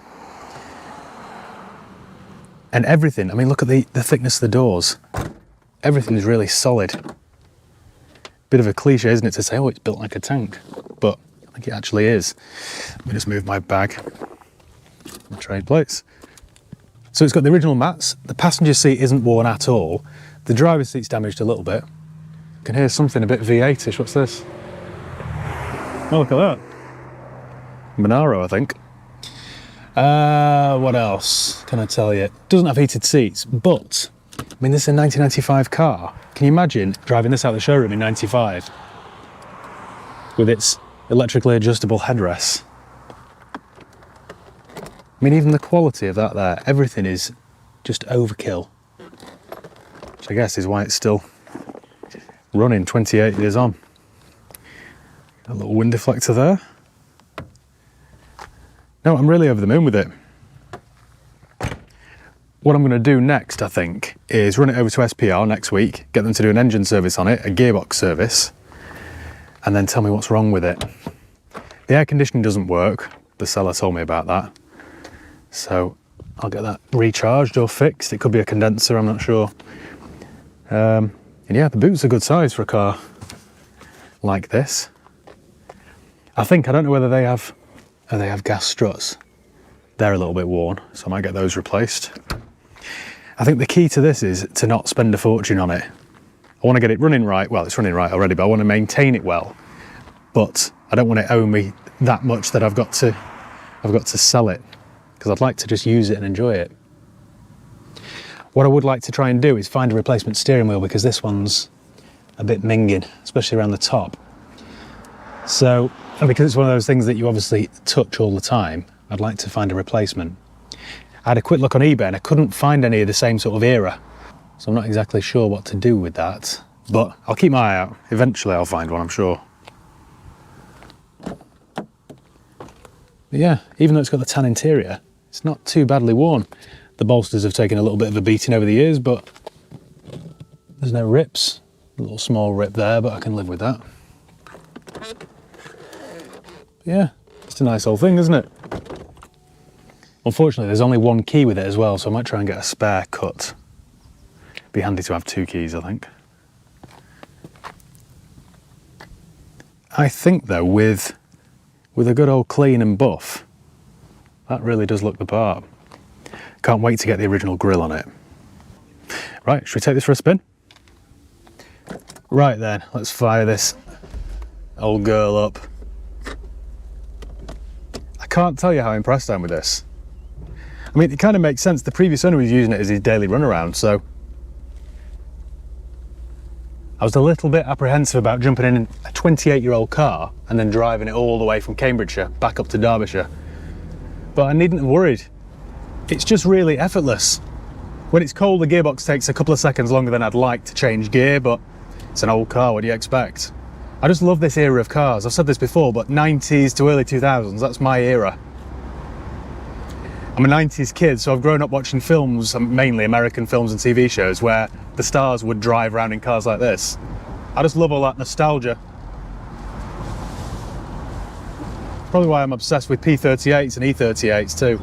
And everything, I mean, look at the thickness of the doors. Everything is really solid. Bit of a cliche, isn't it, to say, oh, it's built like a tank, but I think it actually is. Let me just move my bag, my trade plates. So it's got the original mats. The passenger seat isn't worn at all. The driver's seat's damaged a little bit. You can hear something a bit V8-ish. What's this? Oh, look at that. Monaro, I think. What else can I tell you? It doesn't have heated seats, but I mean, this is a 1995 car. Can you imagine driving this out of the showroom in 95 with its electrically adjustable headrests? I mean, even the quality of that there, everything is just overkill, which I guess is why it's still running 28 years on. A little wind deflector there. No, I'm really over the moon with it. What I'm going to do next, I think, is run it over to SPR next week, get them to do an engine service on it, a gearbox service, and then tell me what's wrong with it. The air conditioning doesn't work. The seller told me about that. So I'll get that recharged or fixed. It could be a condenser, I'm not sure. And yeah, the boot's a good size for a car like this. I don't know whether they have gas struts. They're a little bit worn, so I might get those replaced. I think the key to this is to not spend a fortune on it. I want to get it running right. Well, it's running right already, but I want to maintain it well. But I don't want it to owe me that much that I've got to sell it, because I'd like to just use it and enjoy it. What I would like to try and do is find a replacement steering wheel, because this one's a bit minging, especially around the top. So, and because it's one of those things that you obviously touch all the time, I'd like to find a replacement. I had a quick look on eBay and I couldn't find any of the same sort of era. So I'm not exactly sure what to do with that, but I'll keep my eye out. Eventually I'll find one, I'm sure. But yeah, even though it's got the tan interior, it's not too badly worn. The bolsters have taken a little bit of a beating over the years, but there's no rips. A little small rip there, but I can live with that. But yeah, it's a nice old thing, isn't it? Unfortunately, there's only one key with it as well, so I might try and get a spare cut. Be handy to have 2 keys, I think. I think though, with a good old clean and buff, that really does look the part. Can't wait to get the original grille on it. Right, should we take this for a spin? Right then, let's fire this old girl up. I can't tell you how impressed I am with this. I mean, it kind of makes sense. The previous owner was using it as his daily runaround, so I was a little bit apprehensive about jumping in a 28-year-old car and then driving it all the way from Cambridgeshire back up to Derbyshire. But I needn't have worried. It's just really effortless. When it's cold, the gearbox takes a couple of seconds longer than I'd like to change gear, but it's an old car, what do you expect? I just love this era of cars. I've said this before, but 90s to early 2000s, that's my era. I'm a 90s kid, so I've grown up watching films, mainly American films and TV shows, where the stars would drive around in cars like this. I just love all that nostalgia. Probably why I'm obsessed with P38s and E38s too.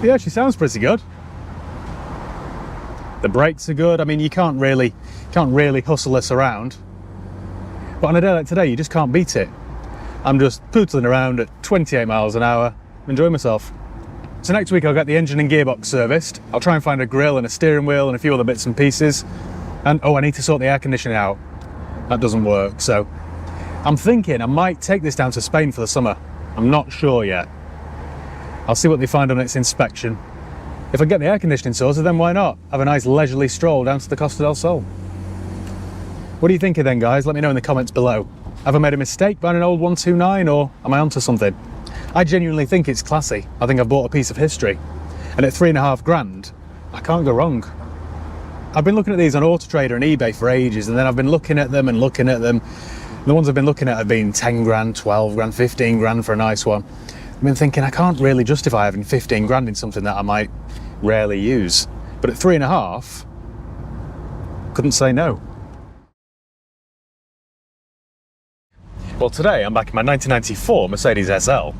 Yeah, she sounds pretty good. The brakes are good. I mean, you can't really hustle this around. But on a day like today, you just can't beat it. I'm just pootling around at 28 miles an hour, enjoying myself. So next week I'll get the engine and gearbox serviced. I'll try and find a grille and a steering wheel and a few other bits and pieces. And oh, I need to sort the air conditioning out. That doesn't work, so I'm thinking I might take this down to Spain for the summer. I'm not sure yet. I'll see what they find on its inspection. If I get the air conditioning sorted, then why not? Have a nice leisurely stroll down to the Costa del Sol. What do you think of then, guys? Let me know in the comments below. Have I made a mistake buying an old 129, or am I onto something? I genuinely think it's classy. I think I've bought a piece of history. And at $3.5 grand, I can't go wrong. I've been looking at these on Auto Trader and eBay for ages, and then I've been looking at them and looking at them. The ones I've been looking at have been 10 grand, 12 grand, 15 grand for a nice one. I've been thinking I can't really justify having 15 grand in something that I might rarely use. But at 3.5, couldn't say no. Well, today I'm back in my 1994 Mercedes SL.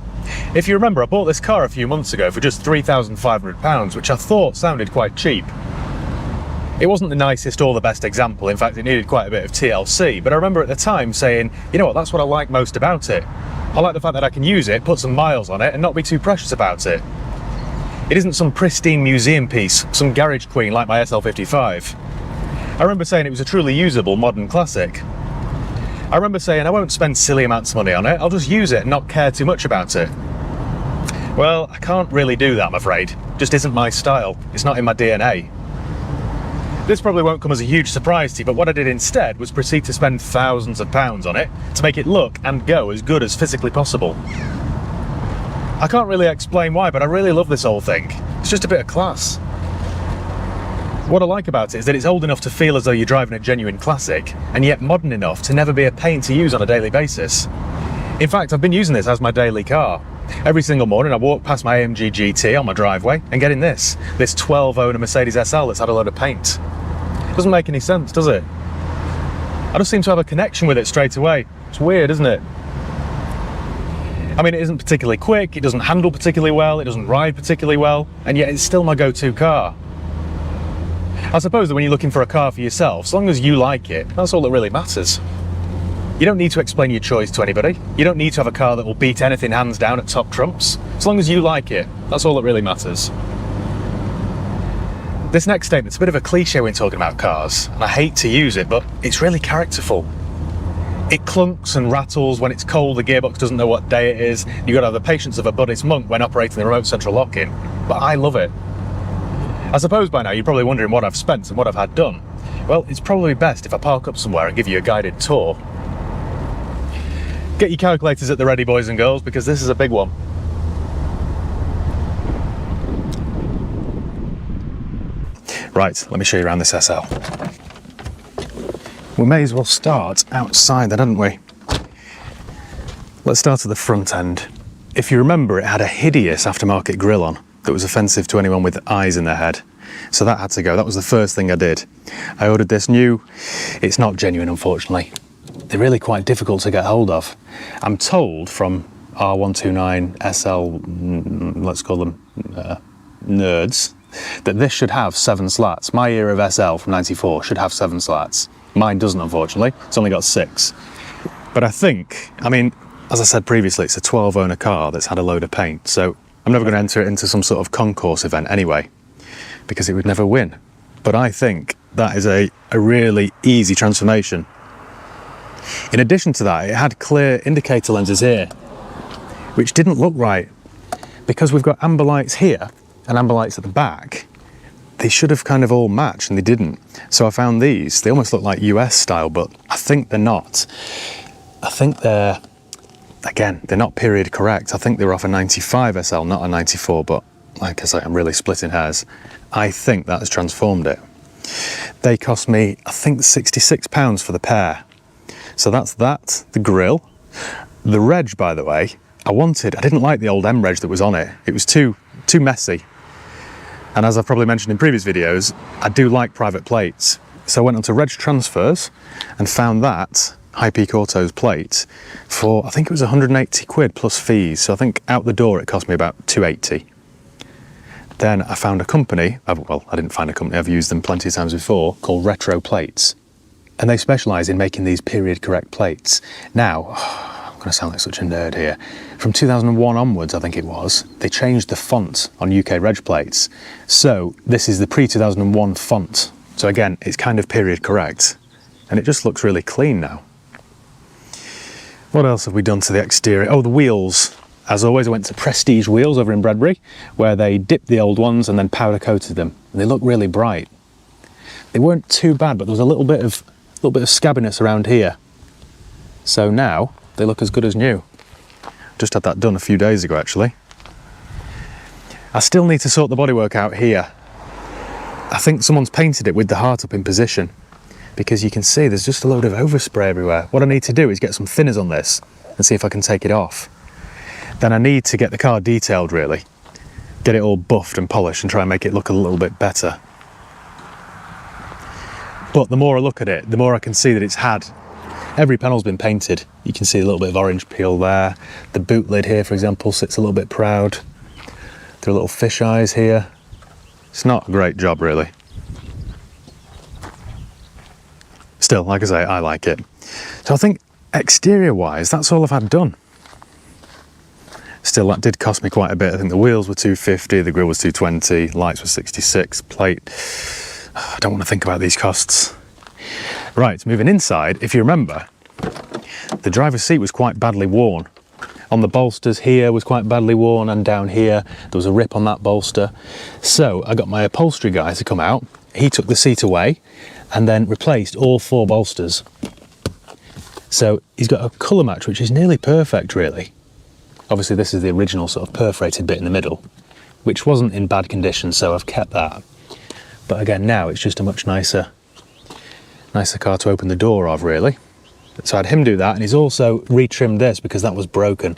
If you remember, I bought this car a few months ago for just £3,500, which I thought sounded quite cheap. It wasn't the nicest or the best example. In fact, it needed quite a bit of TLC, but I remember at the time saying, you know what, that's what I like most about it. I like the fact that I can use it, put some miles on it, and not be too precious about it. It isn't some pristine museum piece, some garage queen like my SL55. I remember saying it was a truly usable modern classic. I remember saying I won't spend silly amounts of money on it, I'll just use it and not care too much about it. Well, I can't really do that, I'm afraid. Just isn't my style. It's not in my DNA. This probably won't come as a huge surprise to you, but what I did instead was proceed to spend thousands of pounds on it to make it look and go as good as physically possible. I can't really explain why, but I really love this whole thing. It's just a bit of class. What I like about it is that it's old enough to feel as though you're driving a genuine classic, and yet modern enough to never be a pain to use on a daily basis. In fact, I've been using this as my daily car. Every single morning I walk past my AMG GT on my driveway and get in this 12-owner Mercedes SL that's had a load of paint. Doesn't make any sense, does it? I just seem to have a connection with it straight away. It's weird, isn't it? I mean, it isn't particularly quick, it doesn't handle particularly well, it doesn't ride particularly well, and yet it's still my go-to car. I suppose that when you're looking for a car for yourself, as long as you like it, that's all that really matters. You don't need to explain your choice to anybody. You don't need to have a car that will beat anything hands down at top trumps. As long as you like it, that's all that really matters. This next statement's a bit of a cliche when talking about cars, and I hate to use it, but it's really characterful. It clunks and rattles when it's cold, the gearbox doesn't know what day it is, you've got to have the patience of a Buddhist monk when operating the remote central lock-in, but I love it. I suppose by now you're probably wondering what I've spent and what I've had done. Well, it's probably best if I park up somewhere and give you a guided tour. Get your calculators at the ready, boys and girls, because this is a big one. Right, let me show you around this SL. We may as well start outside then, hadn't we? Let's start at the front end. If you remember, it had a hideous aftermarket grille on that was offensive to anyone with eyes in their head. So that had to go. That was the first thing I did. I ordered this new. It's not genuine, unfortunately. They're really quite difficult to get hold of. I'm told from R129 SL, let's call them nerds, that this should have 7 slats. My era of SL from 94 should have 7 slats. Mine doesn't, unfortunately. It's only got 6. But I think, I mean, as I said previously, it's a 12-owner car that's had a load of paint, so I'm never going to enter it into some sort of concourse event anyway, because it would never win. But I think that is a really easy transformation. In addition to that, it had clear indicator lenses here, which didn't look right. Because we've got amber lights here and amber lights at the back, they should have kind of all matched, and they didn't. So I found these. They almost look like US style, but I think they're not. I think they're, again, they're not period correct. I think they were off a 95 SL, not a 94, but like I say, I'm really splitting hairs. I think that has transformed it. They cost me, I think, £66 for the pair. So that's that, the grille. The reg, by the way, I didn't like the old M reg that was on it. It was too messy. And as I've probably mentioned in previous videos, I do like private plates. So I went onto Reg Transfers and found that High Peak Autos plate for, I think it was 180 quid plus fees. So I think out the door it cost me about 280. Then I found a company, well, I didn't find a company, I've used them plenty of times before, called Retro Plates. And they specialise in making these period correct plates. Now, I'm going to sound like such a nerd here. From 2001 onwards, I think it was, they changed the font on UK reg plates. So this is the pre-2001 font. So again, it's kind of period correct. And it just looks really clean now. What else have we done to the exterior? Oh, the wheels. As always, I went to Prestige Wheels over in Bradbury, where they dipped the old ones and then powder coated them. And they look really bright. They weren't too bad, but there was a little bit of scabbiness around here. So now they look as good as new. Just had that done a few days ago, actually. I still need to sort the bodywork out here. I think someone's painted it with the heart up in position, because you can see there's just a load of overspray everywhere. What I need to do is get some thinners on this and see if I can take it off. Then I need to get the car detailed, really. Get it all buffed and polished and try and make it look a little bit better. But the more I look at it, the more I can see that it's had, every panel's been painted. You can see a little bit of orange peel there. The boot lid here, for example, sits a little bit proud. There are little fish eyes here. It's not a great job, really. Still, like I say, I like it. So I think exterior-wise, that's all I've had done. Still, that did cost me quite a bit. I think the wheels were 250, the grille was 220, lights were 66, plate. I don't want to think about these costs. Right, moving inside, if you remember, the driver's seat was quite badly worn. On the bolsters here was quite badly worn, and down here there was a rip on that bolster. So I got my upholstery guy to come out. He took the seat away and then replaced all 4 bolsters. So he's got a colour match which is nearly perfect, really. Obviously this is the original sort of perforated bit in the middle, which wasn't in bad condition, so I've kept that. But again, now it's just a much nicer car to open the door of, really. So I had him do that, and he's also retrimmed this because that was broken.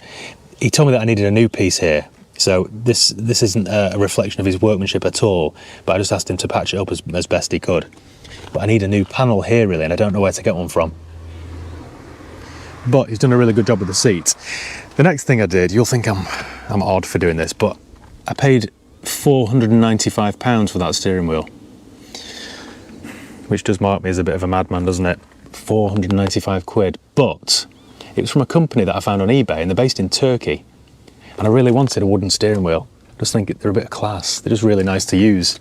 He told me that I needed a new piece here. So this isn't a reflection of his workmanship at all, but I just asked him to patch it up as best he could. But I need a new panel here, really, and I don't know where to get one from. But he's done a really good job with the seat. The next thing I did, you'll think I'm odd for doing this, but I paid £495 for that steering wheel, which does mark me as a bit of a madman, doesn't it? 495 quid, but it was from a company that I found on eBay, and they're based in Turkey, and I really wanted a wooden steering wheel. I just think they're a bit of class. They're just really nice to use.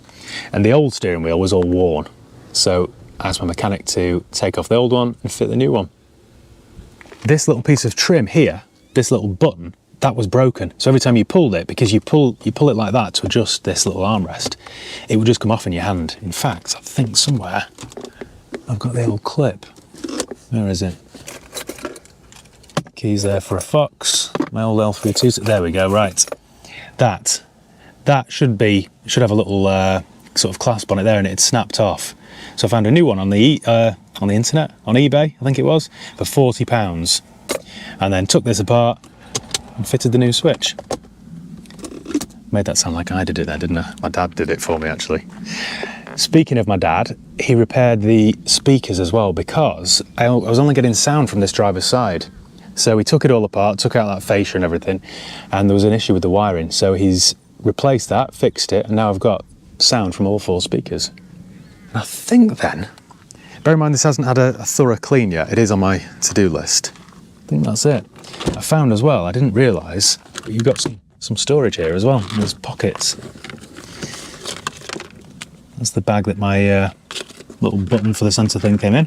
And the old steering wheel was all worn, so I asked my mechanic to take off the old one and fit the new one. This little piece of trim here, this little button, that was broken. So every time you pulled it, because you pull it like that to adjust this little armrest, it would just come off in your hand. In fact, I think somewhere I've got the old clip. Where is it? Keys there for a Fox. My old L32. There we go. Right. That should have a little sort of clasp on it there, and it snapped off. So I found a new one on the internet, on eBay, I think it was, for £40, and then took this apart and fitted the new switch. Made that sound like I did it there, didn't I? My dad did it for me, actually. Speaking of my dad, he repaired the speakers as well, because I was only getting sound from this driver's side. So he took it all apart, took out that fascia and everything, and there was an issue with the wiring. So he's replaced that, fixed it, and now I've got sound from all 4 speakers. And I think then, bear in mind this hasn't had a thorough clean yet, it is on my to-do list. I think that's it. I found as well, I didn't realise, but you've got some storage here as well. There's pockets. That's the bag that my little button for the centre thing came in.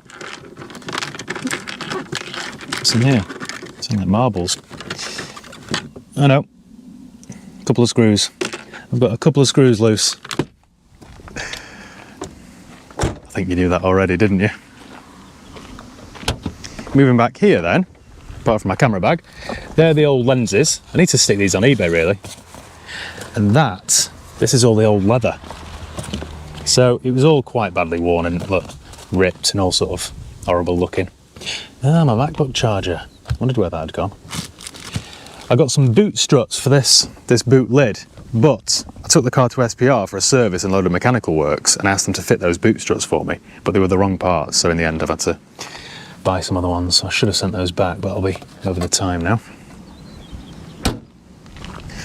What's in here? It's like marbles. I know. A couple of screws. I've got a couple of screws loose. I think you knew that already, didn't you? Moving back here then, apart from my camera bag, they're the old lenses. I need to stick these on eBay, really. And this is all the old leather. So it was all quite badly worn and look, ripped and all sort of horrible looking. Ah, my MacBook charger. Wondered where that had gone. I got some boot struts for this boot lid. But I took the car to SPR for a service and load of mechanical works and asked them to fit those boot struts for me, but they were the wrong parts, so in the end I've had to buy some other ones. I should have sent those back, but I'll be over the time now.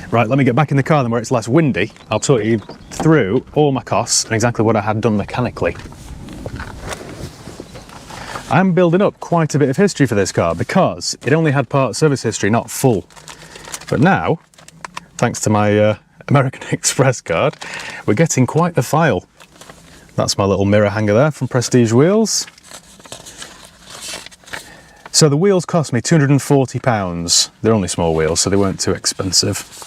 Right, let me get back in the car then where it's less windy. I'll talk you through all my costs and exactly what I had done mechanically. I'm building up quite a bit of history for this car because it only had part service history, not full. But now, thanks to my American Express card, we're getting quite the file. That's my little mirror hanger there from Prestige Wheels. So the wheels cost me £240. They're only small wheels, so they weren't too expensive.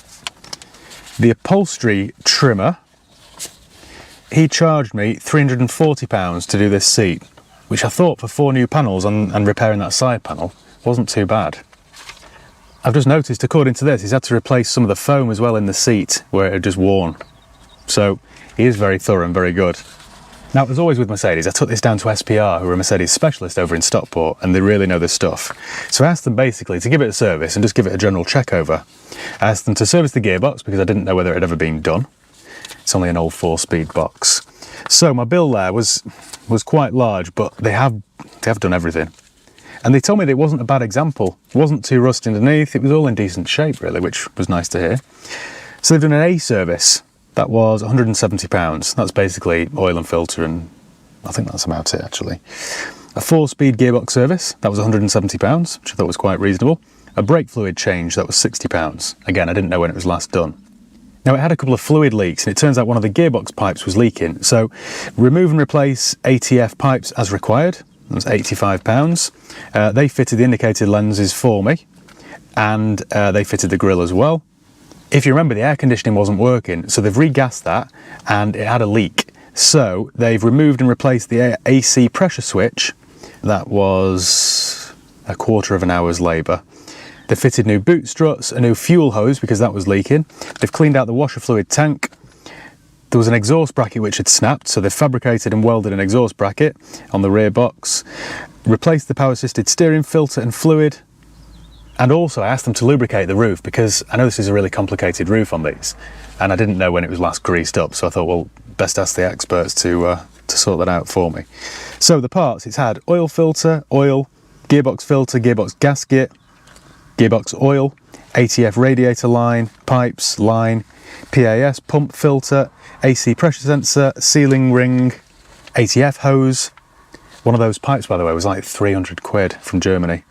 The upholstery trimmer, he charged me £340 to do this seat, which I thought for 4 new panels and repairing that side panel wasn't too bad. I've just noticed, according to this, he's had to replace some of the foam as well in the seat where it had just worn. So he is very thorough and very good. Now, as always with Mercedes, I took this down to SPR, who are a Mercedes specialist over in Stockport, and they really know this stuff. So I asked them basically to give it a service and just give it a general check over. I asked them to service the gearbox because I didn't know whether it had ever been done. It's only an old 4-speed box. So my bill there was quite large, but they have done everything. And they told me that it wasn't a bad example. It wasn't too rusty underneath, it was all in decent shape really, which was nice to hear. So they've done an A service. That was £170. That's basically oil and filter, and I think that's about it actually. A 4-speed gearbox service, that was £170, which I thought was quite reasonable. A brake fluid change, that was £60. Again, I didn't know when it was last done. Now it had a couple of fluid leaks, and it turns out one of the gearbox pipes was leaking. So remove and replace ATF pipes as required. That was £85. They fitted the indicated lenses for me, and they fitted the grille as well. If you remember, the air conditioning wasn't working, so they've regassed that, and it had a leak. So they've removed and replaced the AC pressure switch. That was a quarter of an hour's labour. They fitted new boot struts, a new fuel hose because that was leaking. They've cleaned out the washer fluid tank. There was an exhaust bracket which had snapped, so they've fabricated and welded an exhaust bracket on the rear box. Replaced the power assisted steering filter and fluid. And also I asked them to lubricate the roof because I know this is a really complicated roof on these, and I didn't know when it was last greased up, so I thought, well, best ask the experts to sort that out for me. So the parts, it's had oil filter, oil, gearbox filter, gearbox gasket, gearbox oil, ATF radiator line, pipes, line, PAS pump filter, AC pressure sensor, sealing ring, ATF hose. One of those pipes, by the way, was like 300 quid from Germany.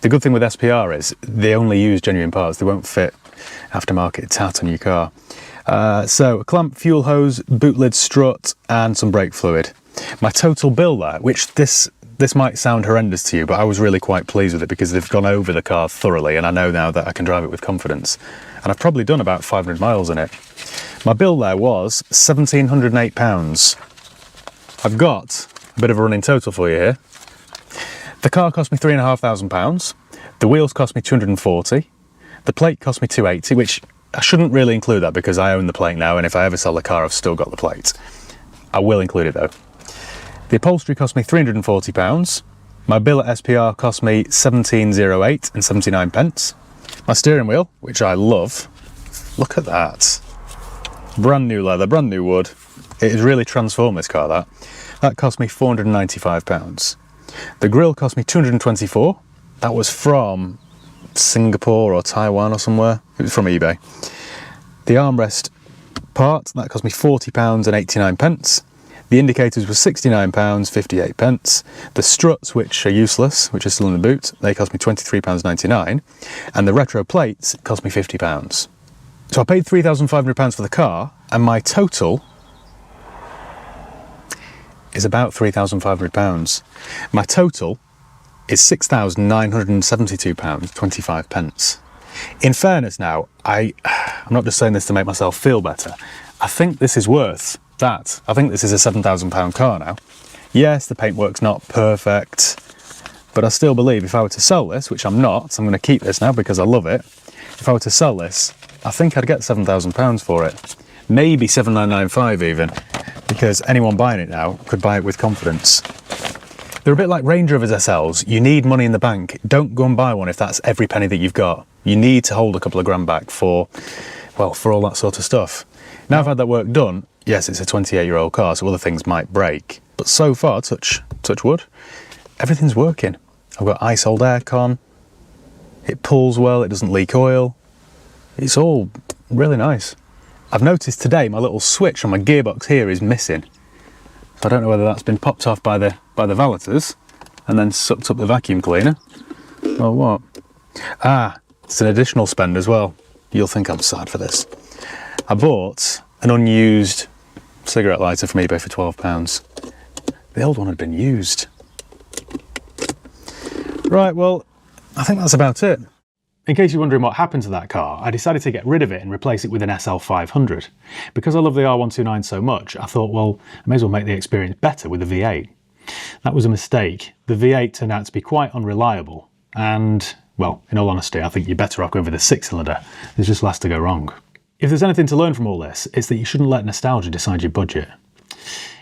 The good thing with SPR is they only use genuine parts. They won't fit aftermarket tat on your car. So a clamp, fuel hose, boot lid strut, and some brake fluid. My total bill there, which this might sound horrendous to you, but I was really quite pleased with it because they've gone over the car thoroughly, and I know now that I can drive it with confidence. And I've probably done about 500 miles in it. My bill there was £1,708. I've got a bit of a running total for you here. The car cost me £3,500. The wheels cost me £240. The plate cost me £280, which I shouldn't really include that because I own the plate now, and if I ever sell the car, I've still got the plate. I will include it though. The upholstery cost me £340. My bill at SPR cost me £17.08 and 79 pence. My steering wheel, which I love, look at that. Brand new leather, brand new wood. It has really transformed this car, that cost me £495. The grille cost me $224. That was from Singapore or Taiwan or somewhere. It was from eBay. The armrest part, that cost me £40 and 89 pence. The indicators were £69, 58 pence. The struts, which are useless, which are still in the boot, they cost me £23.99. And the retro plates cost me £50. So I paid £3,500 for the car, and my total is about £3,500. My total is £6,972.25. In fairness now, I'm not just saying this to make myself feel better. I think this is worth that. I think this is a £7,000 car now. Yes, the paintwork's not perfect, but I still believe if I were to sell this, which I'm not, I'm going to keep this now because I love it. If I were to sell this, I think I'd get £7,000 for it. Maybe £7,995 even, because anyone buying it now could buy it with confidence. They're a bit like Range Rovers SLs. You need money in the bank. Don't go and buy one if that's every penny that you've got. You need to hold a couple of grand back for well, for all that sort of stuff. Now I've had that work done, yes, it's a 28-year-old car, so other things might break, but so far, touch wood, everything's working. I've got ice-hold aircon, it pulls well, it doesn't leak oil, it's all really nice. I've noticed today my little switch on my gearbox here is missing. So I don't know whether that's been popped off by the valeters and then sucked up the vacuum cleaner or what. Ah, it's an additional spend as well. You'll think I'm sad for this. I bought an unused cigarette lighter from eBay for £12. The old one had been used. Right, well, I think that's about it. In case you're wondering what happened to that car, I decided to get rid of it and replace it with an SL500. Because I love the R129 so much, I thought, well, I may as well make the experience better with the V8. That was a mistake. The V8 turned out to be quite unreliable, and, well, in all honesty, I think you're better off going with a 6-cylinder. There's just less to go wrong. If there's anything to learn from all this, it's that you shouldn't let nostalgia decide your budget.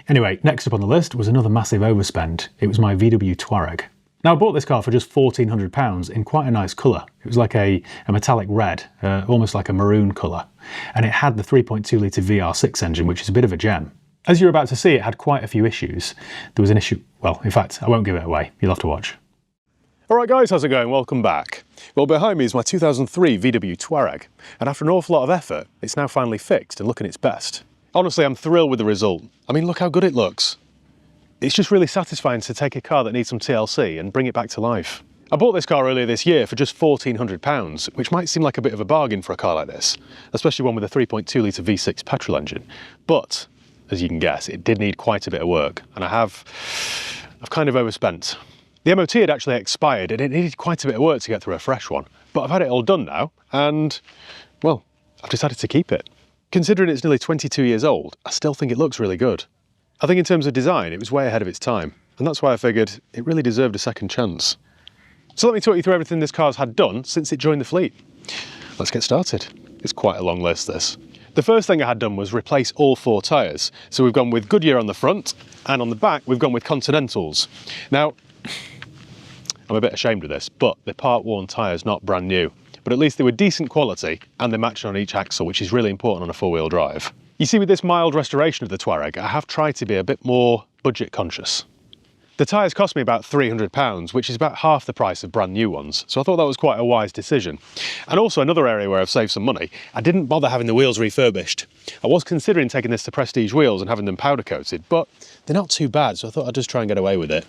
Anyway, next up on the list was another massive overspend. It was my VW Touareg. Now, I bought this car for just £1,400 in quite a nice colour. It was like a metallic red, almost like a maroon colour. And it had the 3.2 litre VR6 engine, which is a bit of a gem. As you're about to see, it had quite a few issues. There was an issue, well, in fact, I won't give it away. You'll have to watch. All right, guys, how's it going? Welcome back. Well, behind me is my 2003 VW Touareg. And after an awful lot of effort, it's now finally fixed and looking its best. Honestly, I'm thrilled with the result. I mean, look how good it looks. It's just really satisfying to take a car that needs some TLC and bring it back to life. I bought this car earlier this year for just £1,400, which might seem like a bit of a bargain for a car like this, especially one with a 3.2 litre V6 petrol engine. But, as you can guess, it did need quite a bit of work, and I've kind of overspent. The MOT had actually expired, and it needed quite a bit of work to get through a fresh one. But I've had it all done now, and, well, I've decided to keep it. Considering it's nearly 22 years old, I still think it looks really good. I think in terms of design, it was way ahead of its time, and that's why I figured it really deserved a second chance. So let me talk you through everything this car's had done since it joined the fleet. Let's get started. It's quite a long list, this. The first thing I had done was replace all 4 tyres. So we've gone with Goodyear on the front, and on the back we've gone with Continentals. Now, I'm a bit ashamed of this, but they're part-worn tyres, not brand new. But at least they were decent quality, and they matched on each axle, which is really important on a 4-wheel drive. You see, with this mild restoration of the Touareg, I have tried to be a bit more budget conscious. The tyres cost me about £300, which is about half the price of brand new ones, so I thought that was quite a wise decision. And also another area where I've saved some money, I didn't bother having the wheels refurbished. I was considering taking this to Prestige wheels and having them powder coated, but they're not too bad, so I thought I'd just try and get away with it.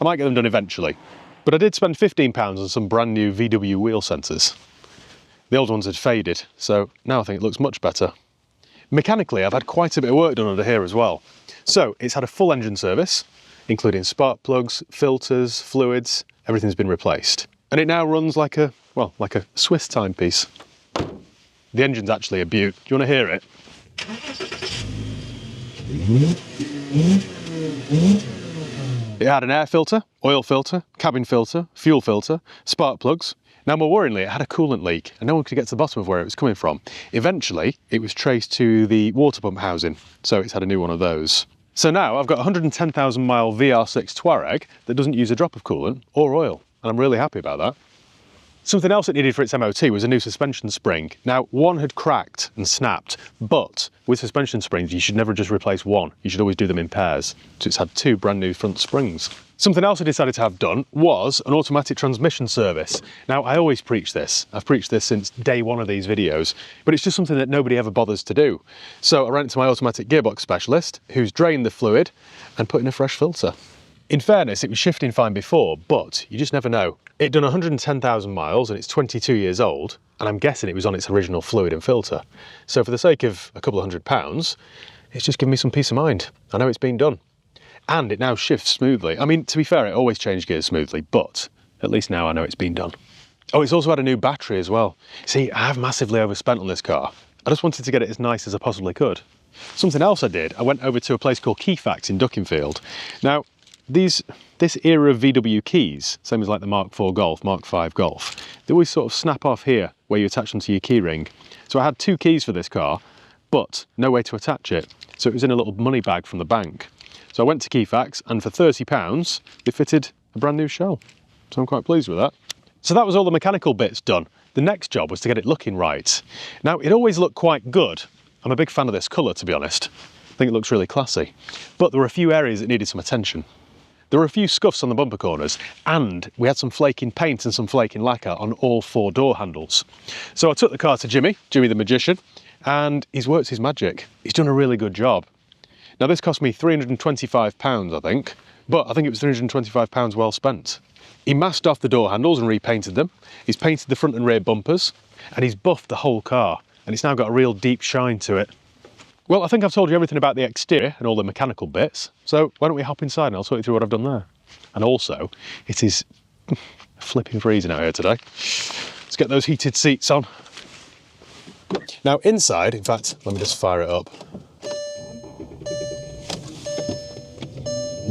I might get them done eventually. But I did spend £15 on some brand new VW wheel sensors. The old ones had faded, so now I think it looks much better. Mechanically, I've had quite a bit of work done under here as well. So it's had a full engine service, including spark plugs, filters, fluids, everything's been replaced. And it now runs like a, well, like a Swiss timepiece. The engine's actually a beaut. Do you want to hear it? It had an air filter, oil filter, cabin filter, fuel filter, spark plugs. Now, more worryingly, it had a coolant leak and no one could get to the bottom of where it was coming from. Eventually, it was traced to the water pump housing, so it's had a new one of those. So now I've got a 110,000 mile VR6 Touareg that doesn't use a drop of coolant or oil, and I'm really happy about that. Something else it needed for its MOT was a new suspension spring. Now, one had cracked and snapped, but with suspension springs, you should never just replace one. You should always do them in pairs. So it's had 2 brand new front springs. Something else I decided to have done was an automatic transmission service. Now, I always preach this. I've preached this since day one of these videos, but it's just something that nobody ever bothers to do. So I ran to my automatic gearbox specialist, who's drained the fluid and put in a fresh filter. In fairness, it was shifting fine before, but you just never know. It'd done 110,000 miles and it's 22 years old, and I'm guessing it was on its original fluid and filter. So for the sake of a couple of £100, it's just given me some peace of mind. I know it's been done. And it now shifts smoothly. I mean, to be fair, it always changed gears smoothly, but at least now I know it's been done. Oh, it's also had a new battery as well. See, I have massively overspent on this car. I just wanted to get it as nice as I possibly could. Something else I did, I went over to a place called Keyfax in Duckingfield. Now, this era of VW keys, same as like the Mark IV Golf, Mark V Golf, they always sort of snap off here where you attach them to your key ring. So I had 2 keys for this car, but no way to attach it. So it was in a little money bag from the bank. So I went to Keyfax and for £30, they fitted a brand new shell. So I'm quite pleased with that. So that was all the mechanical bits done. The next job was to get it looking right. Now, it always looked quite good. I'm a big fan of this colour, to be honest. I think it looks really classy. But there were a few areas that needed some attention. There were a few scuffs on the bumper corners, and we had some flaking paint and some flaking lacquer on all 4 door handles. So I took the car to Jimmy the magician, and he's worked his magic. He's done a really good job. Now, this cost me £325, I think, but I think it was £325 well spent. He masked off the door handles and repainted them. He's painted the front and rear bumpers, and he's buffed the whole car, and it's now got a real deep shine to it. Well, I think I've told you everything about the exterior and all the mechanical bits, so why don't we hop inside and I'll talk you through what I've done there. And also, it is flipping freezing out here today. Let's get those heated seats on. Now inside, in fact, let me just fire it up.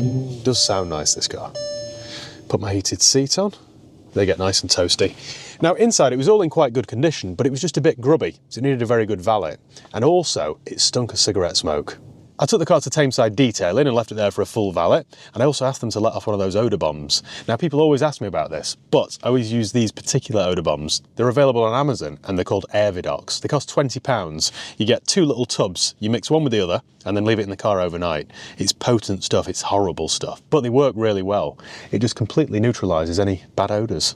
It does sound nice, this car. Put my heated seat on, they get nice and toasty. Now inside it was all in quite good condition, but it was just a bit grubby, so it needed a very good valet. And also, it stunk of cigarette smoke. I took the car to Tameside Detailing and left it there for a full valet, and I also asked them to let off one of those odour bombs. Now people always ask me about this, but I always use these particular odour bombs. They're available on Amazon, and they're called Airvidox. They cost £20. You get 2 little tubs, you mix one with the other, and then leave it in the car overnight. It's potent stuff, it's horrible stuff, but they work really well. It just completely neutralises any bad odours.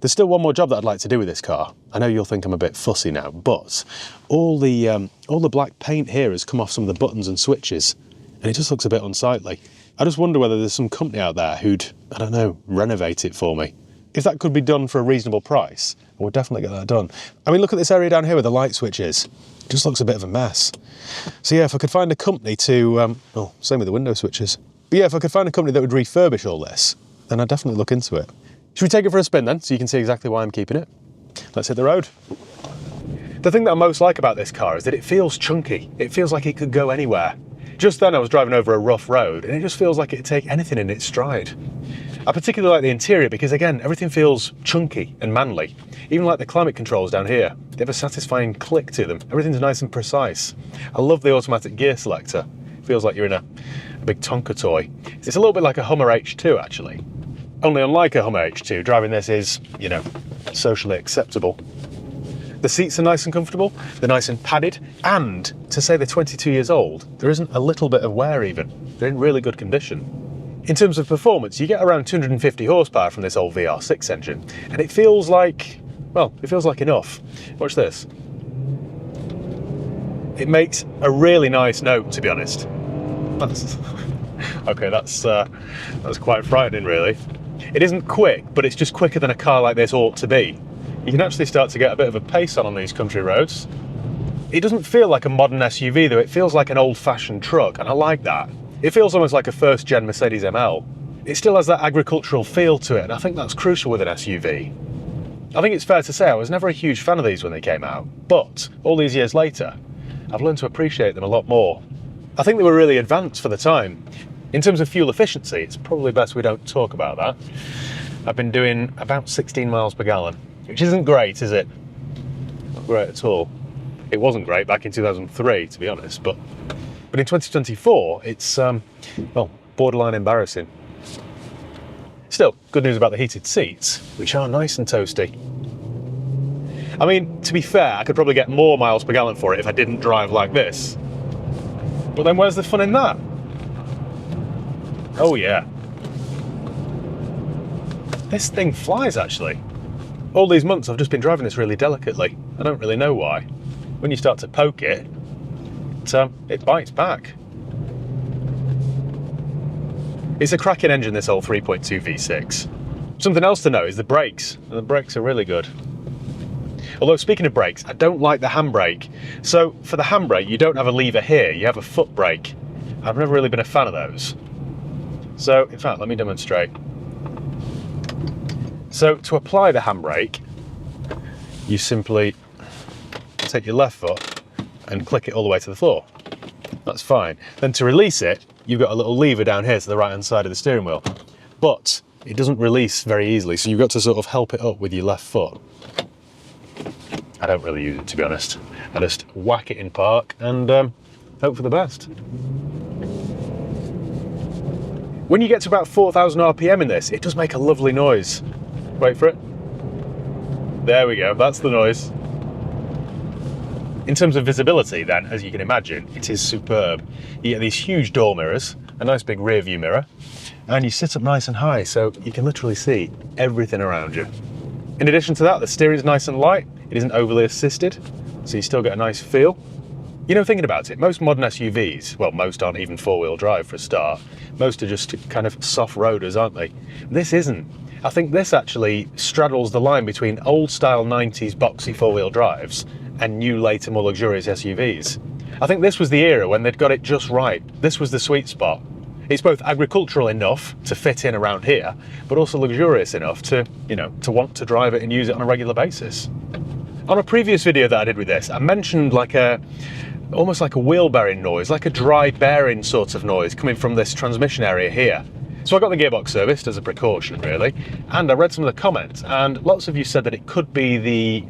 There's still one more job that I'd like to do with this car. I know you'll think I'm a bit fussy now, but all the black paint here has come off some of the buttons and switches, and it just looks a bit unsightly. I just wonder whether there's some company out there who'd, I don't know, renovate it for me. If that could be done for a reasonable price, I would definitely get that done. I mean, look at this area down here where the light switch is. It just looks a bit of a mess. So yeah, if I could find a company to, well, same with the window switches. But yeah, if I could find a company that would refurbish all this, then I'd definitely look into it. Should we take it for a spin then, so you can see exactly why I'm keeping it? Let's hit the road. The thing that I most like about this car is that it feels chunky. It feels like it could go anywhere. Just then I was driving over a rough road, and it just feels like it'd take anything in its stride. I particularly like the interior because, again, everything feels chunky and manly. Even like the climate controls down here, they have a satisfying click to them. Everything's nice and precise. I love the automatic gear selector. It feels like you're in a big Tonka toy. It's a little bit like a Hummer H2, actually. Only unlike a Hummer H2, driving this is, you know, socially acceptable. The seats are nice and comfortable, they're nice and padded, and to say they're 22 years old, there isn't a little bit of wear even. They're in really good condition. In terms of performance, you get around 250 horsepower from this old VR6 engine, and it feels like, well, it feels like enough. Watch this. It makes a really nice note, to be honest. Okay, that's quite frightening, really. It isn't quick, but it's just quicker than a car like this ought to be. You can actually start to get a bit of a pace on these country roads. It doesn't feel like a modern SUV though, it feels like an old-fashioned truck, and I like that. It feels almost like a first-gen Mercedes ML. It still has that agricultural feel to it, and I think that's crucial with an SUV. I think it's fair to say I was never a huge fan of these when they came out, but all these years later, I've learned to appreciate them a lot more. I think they were really advanced for the time. In terms of fuel efficiency, it's probably best we don't talk about that. I've been doing about 16 miles per gallon, which isn't great, is it? Not great at all. It wasn't great back in 2003, to be honest, but in 2024, it's, well, borderline embarrassing. Still, good news about the heated seats, which are nice and toasty. I mean, to be fair, I could probably get more miles per gallon for it if I didn't drive like this. But then where's the fun in that? Oh yeah. This thing flies, actually. All these months I've just been driving this really delicately. I don't really know why. When you start to poke it, it bites back. It's a cracking engine, this old 3.2 V6. Something else to note is the brakes. The brakes are really good. Although, speaking of brakes, I don't like the handbrake. So for the handbrake, you don't have a lever here, you have a foot brake. I've never really been a fan of those. So, in fact, let me demonstrate. So, to apply the handbrake, you simply take your left foot and click it all the way to the floor. That's fine. Then to release it, you've got a little lever down here to the right-hand side of the steering wheel. But it doesn't release very easily, so you've got to sort of help it up with your left foot. I don't really use it, to be honest. I just whack it in park and hope for the best. When you get to about 4,000 RPM in this, it does make a lovely noise. Wait for it. There we go, that's the noise. In terms of visibility then, as you can imagine, it is superb. You get these huge door mirrors, a nice big rear view mirror, and you sit up nice and high, so you can literally see everything around you. In addition to that, the steering's nice and light. It isn't overly assisted, so you still get a nice feel. You know, thinking about it, most modern SUVs, well, most aren't even four-wheel drive for a start. Most are just kind of soft roaders, aren't they? This isn't. I think this actually straddles the line between old-style 90s boxy four-wheel drives and new, later, more luxurious SUVs. I think this was the era when they'd got it just right. This was the sweet spot. It's both agricultural enough to fit in around here, but also luxurious enough to, you know, to want to drive it and use it on a regular basis. On a previous video that I did with this, I mentioned almost like a wheel bearing noise, like a dry bearing sort of noise coming from this transmission area here. So I got the gearbox serviced as a precaution, really, and I read some of the comments, and lots of you said that it could be the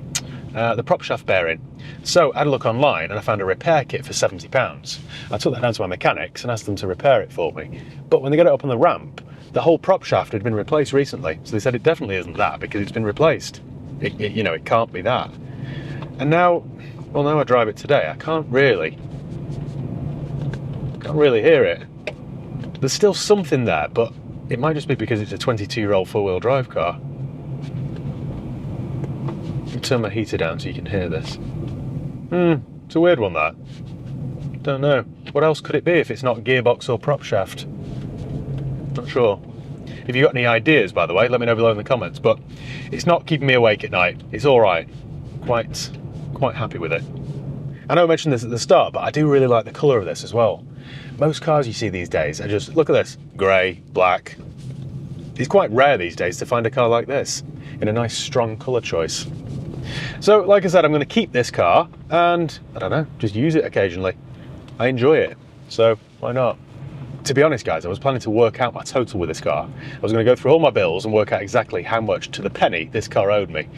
prop shaft bearing. So I had a look online and I found a repair kit for £70. I took that down to my mechanics and asked them to repair it for me. But when they got it up on the ramp, the whole prop shaft had been replaced recently. So they said it definitely isn't that because it's been replaced. You know, it can't be that. And now, well, now I drive it today, I can't really hear it. There's still something there, but it might just be because it's a 22-year-old four-wheel drive car. I'll turn my heater down so you can hear this. It's a weird one, that. Don't know. What else could it be if it's not gearbox or prop shaft? Not sure. If you've got any ideas, by the way, let me know below in the comments, but it's not keeping me awake at night. It's all right. Quite happy with it. I know I mentioned this at the start, but I do really like the colour of this as well. Most cars you see these days are just, look at this, grey, black. It's quite rare these days to find a car like this in a nice strong colour choice. So, like I said, I'm going to keep this car and, I don't know, just use it occasionally. I enjoy it, so why not? To be honest, guys, I was planning to work out my total with this car. I was going to go through all my bills and work out exactly how much to the penny this car owed me.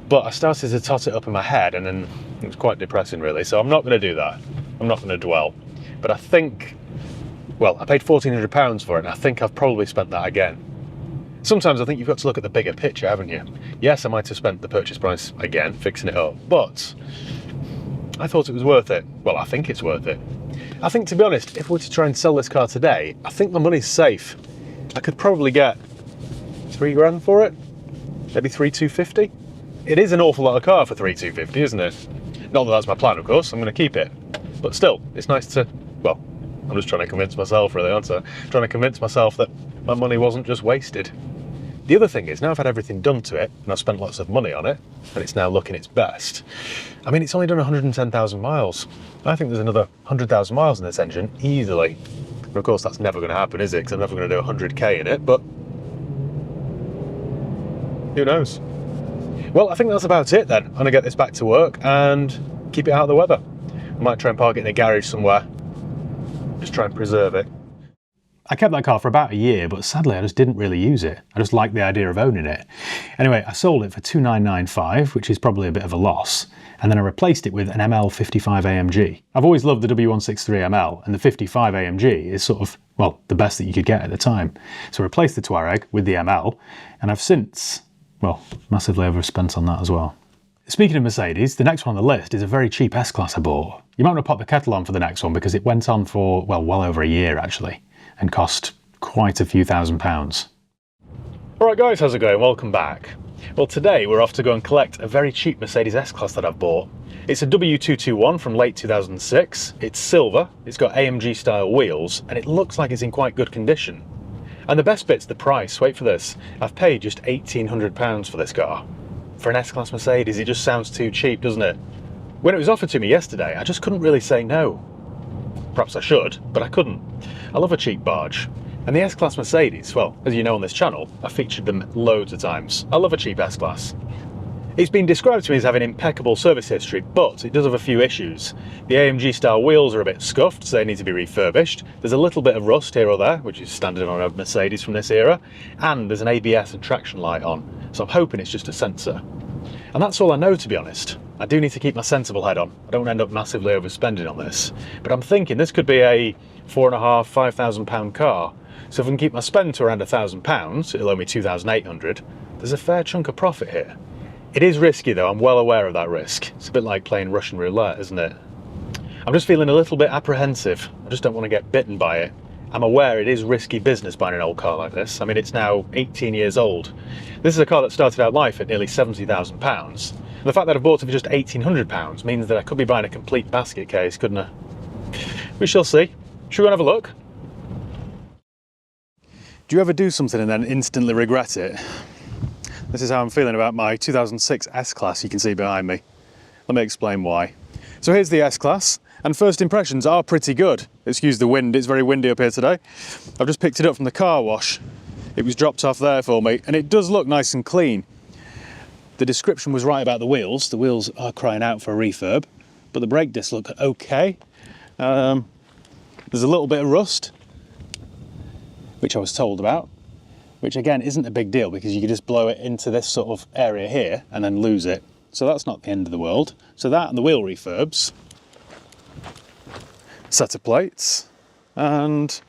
But I started to tot it up in my head and then it was quite depressing, really, so I'm not going to do that. I'm not going to dwell. But I think, well, I paid £1,400 for it and I think I've probably spent that again. Sometimes I think you've got to look at the bigger picture, haven't you? Yes, I might have spent the purchase price again, fixing it up, but I thought it was worth it. Well, I think it's worth it. I think, to be honest, if we were to try and sell this car today, I think my money's safe. I could probably get £3 for it, maybe 3,250. It is an awful lot of car for 3,250, isn't it? Not that that's my plan, of course, I'm going to keep it. But still, it's nice to, well, I'm just trying to convince myself, really, aren't I? Trying to convince myself that my money wasn't just wasted. The other thing is, now I've had everything done to it, and I've spent lots of money on it, and it's now looking its best. I mean, it's only done 110,000 miles. I think there's another 100,000 miles in this engine, easily. And of course, that's never going to happen, is it? Because I'm never going to do 100k in it, but who knows? Well, I think that's about it then. I'm going to get this back to work and keep it out of the weather. I might try and park it in a garage somewhere. Just try and preserve it. I kept that car for about a year, but sadly I just didn't really use it. I just liked the idea of owning it. Anyway, I sold it for $2,995, which is probably a bit of a loss, and then I replaced it with an ML55 AMG. I've always loved the W163 ML, and the 55 AMG is sort of, well, the best that you could get at the time. So I replaced the Touareg with the ML, and I've since, well, massively overspent on that as well. Speaking of Mercedes, the next one on the list is a very cheap S-Class I bought. You might want to pop the kettle on for the next one because it went on for, well over a year actually, and cost quite a few £1,000s. Alright guys, how's it going? Welcome back. Well, today we're off to go and collect a very cheap Mercedes S-Class that I've bought. It's a W221 from late 2006, it's silver, it's got AMG style wheels, and it looks like it's in quite good condition. And the best bit's the price, wait for this, I've paid just £1,800 for this car. For an S-Class Mercedes, it just sounds too cheap, doesn't it? When it was offered to me yesterday, I just couldn't really say no. Perhaps I should, but I couldn't. I love a cheap barge. And the S-Class Mercedes, well, as you know on this channel, I've featured them loads of times. I love a cheap S-Class. It's been described to me as having impeccable service history, but it does have a few issues. The AMG style wheels are a bit scuffed, so they need to be refurbished. There's a little bit of rust here or there, which is standard on a Mercedes from this era. And there's an ABS and traction light on, so I'm hoping it's just a sensor. And that's all I know, to be honest. I do need to keep my sensible head on. I don't end up massively overspending on this. But I'm thinking this could be a £4,500, £5,000 car. So if I can keep my spend to around £1,000, it'll owe me 2,800. There's a fair chunk of profit here. It is risky though, I'm well aware of that risk. It's a bit like playing Russian roulette, isn't it? I'm just feeling a little bit apprehensive. I just don't want to get bitten by it. I'm aware it is risky business buying an old car like this. I mean, it's now 18 years old. This is a car that started out life at nearly £70,000. The fact that I bought it for just £1,800 means that I could be buying a complete basket case, couldn't I? We shall see. Should we go and have a look? Do you ever do something and then instantly regret it? This is how I'm feeling about my 2006 S-Class you can see behind me. Let me explain why. So here's the S-Class, and first impressions are pretty good. Excuse the wind, it's very windy up here today. I've just picked it up from the car wash. It was dropped off there for me, and it does look nice and clean. The description was right about the wheels. The wheels are crying out for a refurb, but the brake discs look okay. There's a little bit of rust, which I was told about, which again isn't a big deal because you can just blow it into this sort of area here and then lose it. So that's not the end of the world. So that and the wheel refurbs, set of plates, and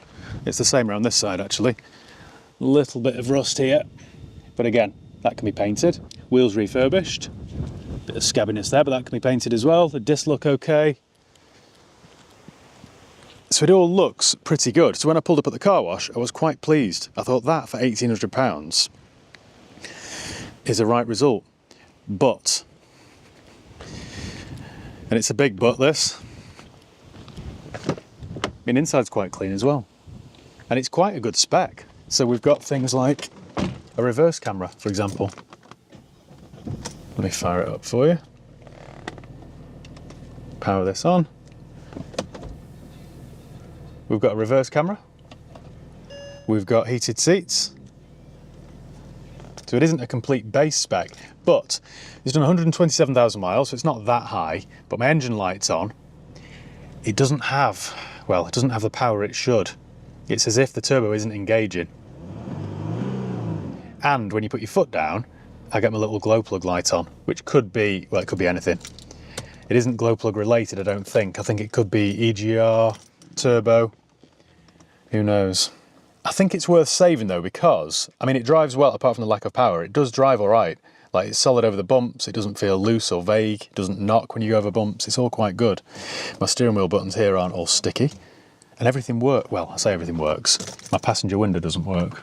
it's the same around this side actually. A little bit of rust here, but again, that can be painted. Wheels refurbished, bit of scabbiness there, but that can be painted as well. The discs look okay. So it all looks pretty good. So when I pulled up at the car wash, I was quite pleased. I thought that for £1,800 is a right result. But, and it's a big but this, I mean, inside's quite clean as well. And it's quite a good spec. So we've got things like a reverse camera, for example. Let me fire it up for you. Power this on. We've got a reverse camera. We've got heated seats. So it isn't a complete base spec, but it's done 127,000 miles, so it's not that high, but my engine light's on. It doesn't have, well, it doesn't have the power it should. It's as if the turbo isn't engaging. And when you put your foot down, I get my little glow plug light on, which could be, well, it could be anything. It isn't glow plug related, I don't think. I think it could be EGR, turbo, who knows. I think it's worth saving though, because, I mean, it drives well apart from the lack of power. It does drive all right. Like, it's solid over the bumps, it doesn't feel loose or vague, it doesn't knock when you go over bumps, it's all quite good. My steering wheel buttons here aren't all sticky, and everything works. Well, I say everything works. My passenger window doesn't work.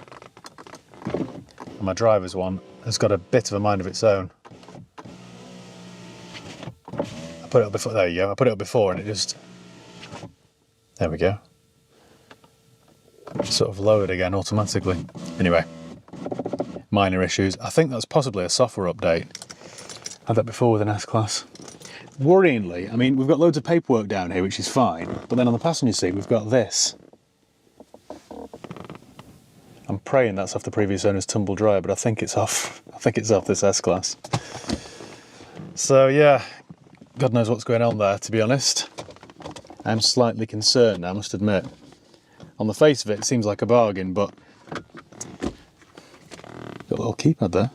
And my driver's one has got a bit of a mind of its own. I put it up before, there you go, I put it up before and it just, there we go. Sort of lowered again automatically. Anyway, minor issues. I think that's possibly a software update. Had that before with an S-Class. Worryingly, I mean, we've got loads of paperwork down here, which is fine, but then on the passenger seat, we've got this. I'm praying that's off the previous owner's tumble dryer, but I think it's off. I think it's off this S-Class. So yeah, God knows what's going on there, to be honest. I'm slightly concerned, I must admit. On the face of it, it seems like a bargain, but got a little keypad there.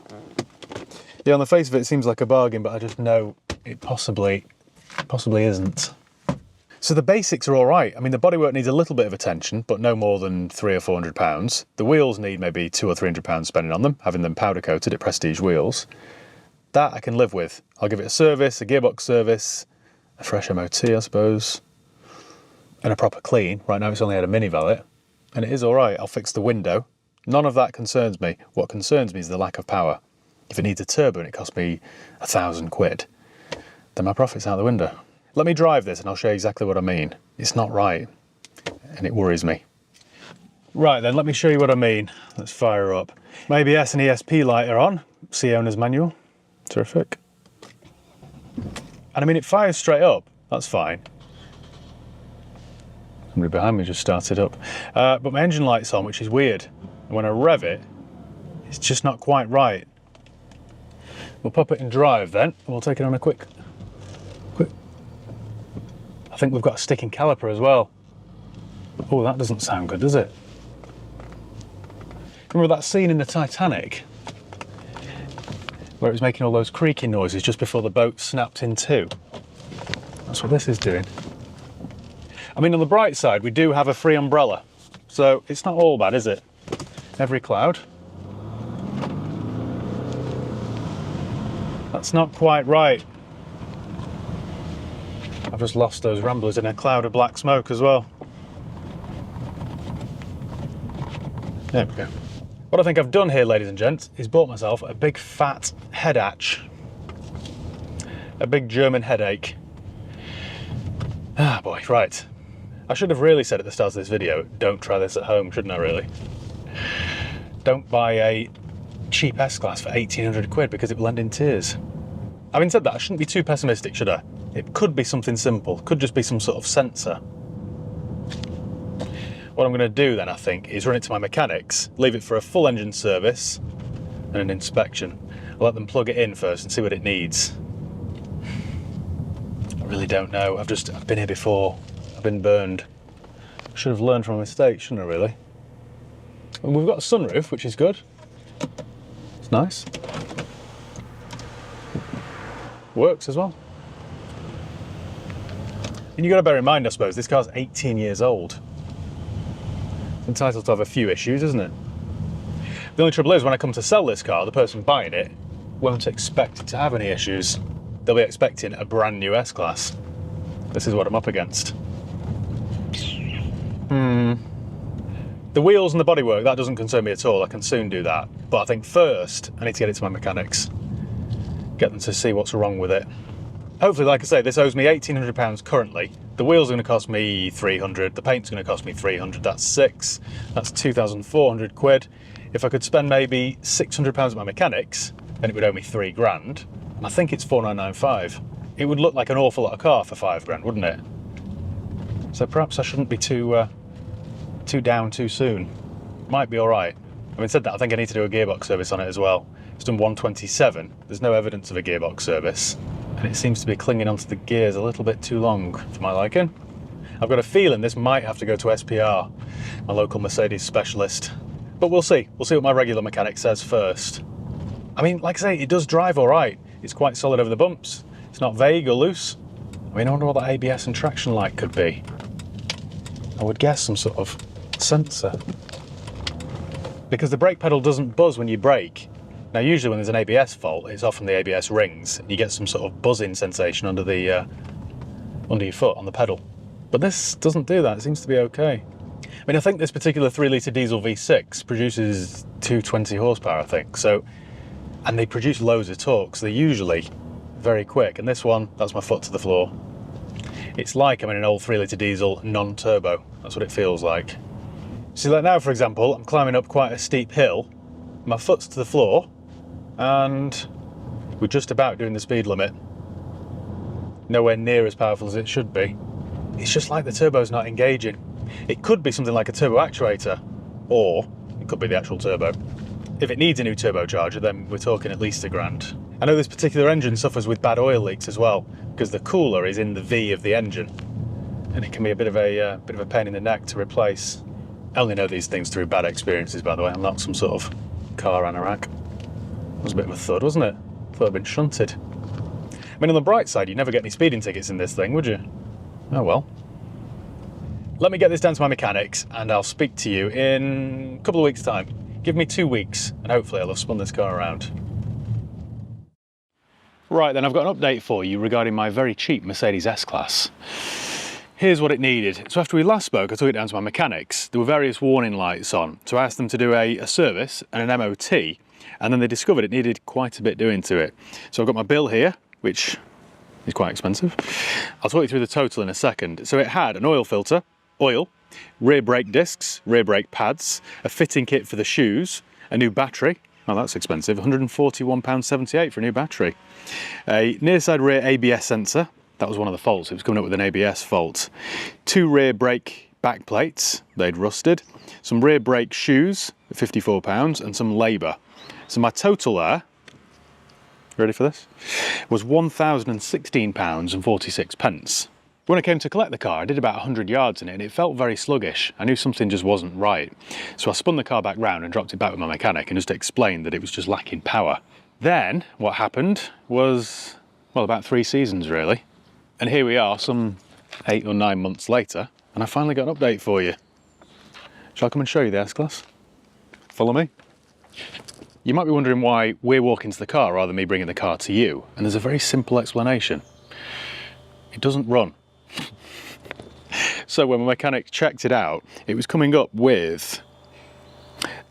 Yeah, on the face of it, it seems like a bargain, but I just know it possibly isn't. So the basics are all right. I mean, the bodywork needs a little bit of attention, but no more than £300 or £400. The wheels need maybe £200 or £300 spending on them, having them powder coated at Prestige wheels. That I can live with. I'll give it a service, a gearbox service, a fresh MOT, I suppose, and a proper clean. Right now it's only had a mini valet, and it is all right. I'll fix the window. None of that concerns me. What concerns me is the lack of power. If it needs a turbo and it costs me £1,000, then my profit's out the window. Let me drive this and I'll show you exactly what I mean. It's not right, and it worries me. Right then, let me show you what I mean. Let's fire up. My ABS and ESP light are on. See owner's manual. Terrific. And I mean, it fires straight up. That's fine. Somebody behind me just started up. But my engine light's on, which is weird. And when I rev it, it's just not quite right. We'll pop it in drive then, and we'll take it on a quick. I think we've got a sticking caliper as well. Oh, that doesn't sound good, does it? Remember that scene in the Titanic where it was making all those creaking noises just before the boat snapped in two? That's what this is doing. I mean, on the bright side, we do have a free umbrella, so it's not all bad, is it? Every cloud. That's not quite right. I've just lost those ramblers in a cloud of black smoke as well. There we go. What I think I've done here, ladies and gents, is bought myself a big fat head hatch. A big German headache. Ah boy, right. I should have really said at the start of this video, don't try this at home, shouldn't I really? Don't buy a cheap S-Class for 1,800 quid because it will end in tears. Having said that, I shouldn't be too pessimistic, should I? It could be something simple, could just be some sort of sensor. What I'm going to do then, I think, is run it to my mechanics, leave it for a full engine service and an inspection. I'll let them plug it in first and see what it needs. I really don't know. I've been here before. I've been burned. Should have learned from a mistake, shouldn't I really? And we've got a sunroof, which is good. It's nice. Works as well. And you've got to bear in mind, I suppose, this car's 18 years old. It's entitled to have a few issues, isn't it? The only trouble is, when I come to sell this car, the person buying it won't expect it to have any issues. They'll be expecting a brand new S-Class. This is what I'm up against. The wheels and the bodywork, that doesn't concern me at all. I can soon do that. But I think first, I need to get it to my mechanics. Get them to see what's wrong with it. Hopefully, like I say, this owes me £1,800 currently. The wheels are going to cost me 300. The paint's going to cost me 300. That's 6. That's 2,400 quid. If I could spend maybe £600 at my mechanics, then it would owe me 3 grand. And I think it's 4,995. It would look like an awful lot of car for 5 grand, wouldn't it? So perhaps I shouldn't be too down too soon. Might be all right. Having said that, I think I need to do a gearbox service on it as well. It's done 127. There's no evidence of a gearbox service. And it seems to be clinging onto the gears a little bit too long for my liking. I've got a feeling this might have to go to SPR, my local Mercedes specialist. But we'll see. We'll see what my regular mechanic says first. I mean, like I say, it does drive all right. It's quite solid over the bumps. It's not vague or loose. I mean, I wonder what that ABS and traction light could be. I would guess some sort of sensor. Because the brake pedal doesn't buzz when you brake. Now, usually when there's an ABS fault, it's often the ABS rings, and you get some sort of buzzing sensation under your foot on the pedal. But this doesn't do that. It seems to be okay. I mean, I think this particular 3-litre diesel V6 produces 220 horsepower, I think. So, and they produce loads of torque, so they're usually very quick. And this one, that's my foot to the floor. It's like I'm in an old 3-litre diesel non-turbo. That's what it feels like. See, like now, for example, I'm climbing up quite a steep hill. My foot's to the floor, and we're just about doing the speed limit. Nowhere near as powerful as it should be. It's just like the turbo's not engaging. It could be something like a turbo actuator, or it could be the actual turbo. If it needs a new turbocharger, then we're talking at least £1 grand. I know this particular engine suffers with bad oil leaks as well, because the cooler is in the V of the engine, and it can be a bit of a pain in the neck to replace. I only know these things through bad experiences, by the way. I'm not some sort of car anorak. It was a bit of a thud, wasn't it? Thought I'd been shunted. I mean, on the bright side, you'd never get any speeding tickets in this thing, would you? Oh well. Let me get this down to my mechanics, and I'll speak to you in a couple of weeks' time. Give me 2 weeks, and hopefully I'll have spun this car around. Right then, I've got an update for you regarding my very cheap Mercedes S-Class. Here's what it needed. So after we last spoke, I took it down to my mechanics. There were various warning lights on. So I asked them to do a service and an MOT, and then they discovered it needed quite a bit doing to it. So I've got my bill here, which is quite expensive. I'll talk you through the total in a second. So it had an oil filter, oil, rear brake discs, rear brake pads, a fitting kit for the shoes, a new battery. Oh, that's expensive, £141.78 for a new battery. A near side rear ABS sensor. That was one of the faults. It was coming up with an ABS fault. 2 rear brake back plates, they'd rusted. Some rear brake shoes, £54, and some labour. So my total there, ready for this, was £1,016.46. When I came to collect the car, I did about 100 yards in it, and it felt very sluggish. I knew something just wasn't right. So I spun the car back round and dropped it back with my mechanic and just explained that it was just lacking power. Then what happened was, well, about 3 seasons really. And here we are, some 8 or 9 months later, and I finally got an update for you. Shall I come and show you the S-Class? Follow me. You might be wondering why we're walking to the car rather than me bringing the car to you, and there's a very simple explanation. It doesn't run. So when my mechanic checked it out, it was coming up with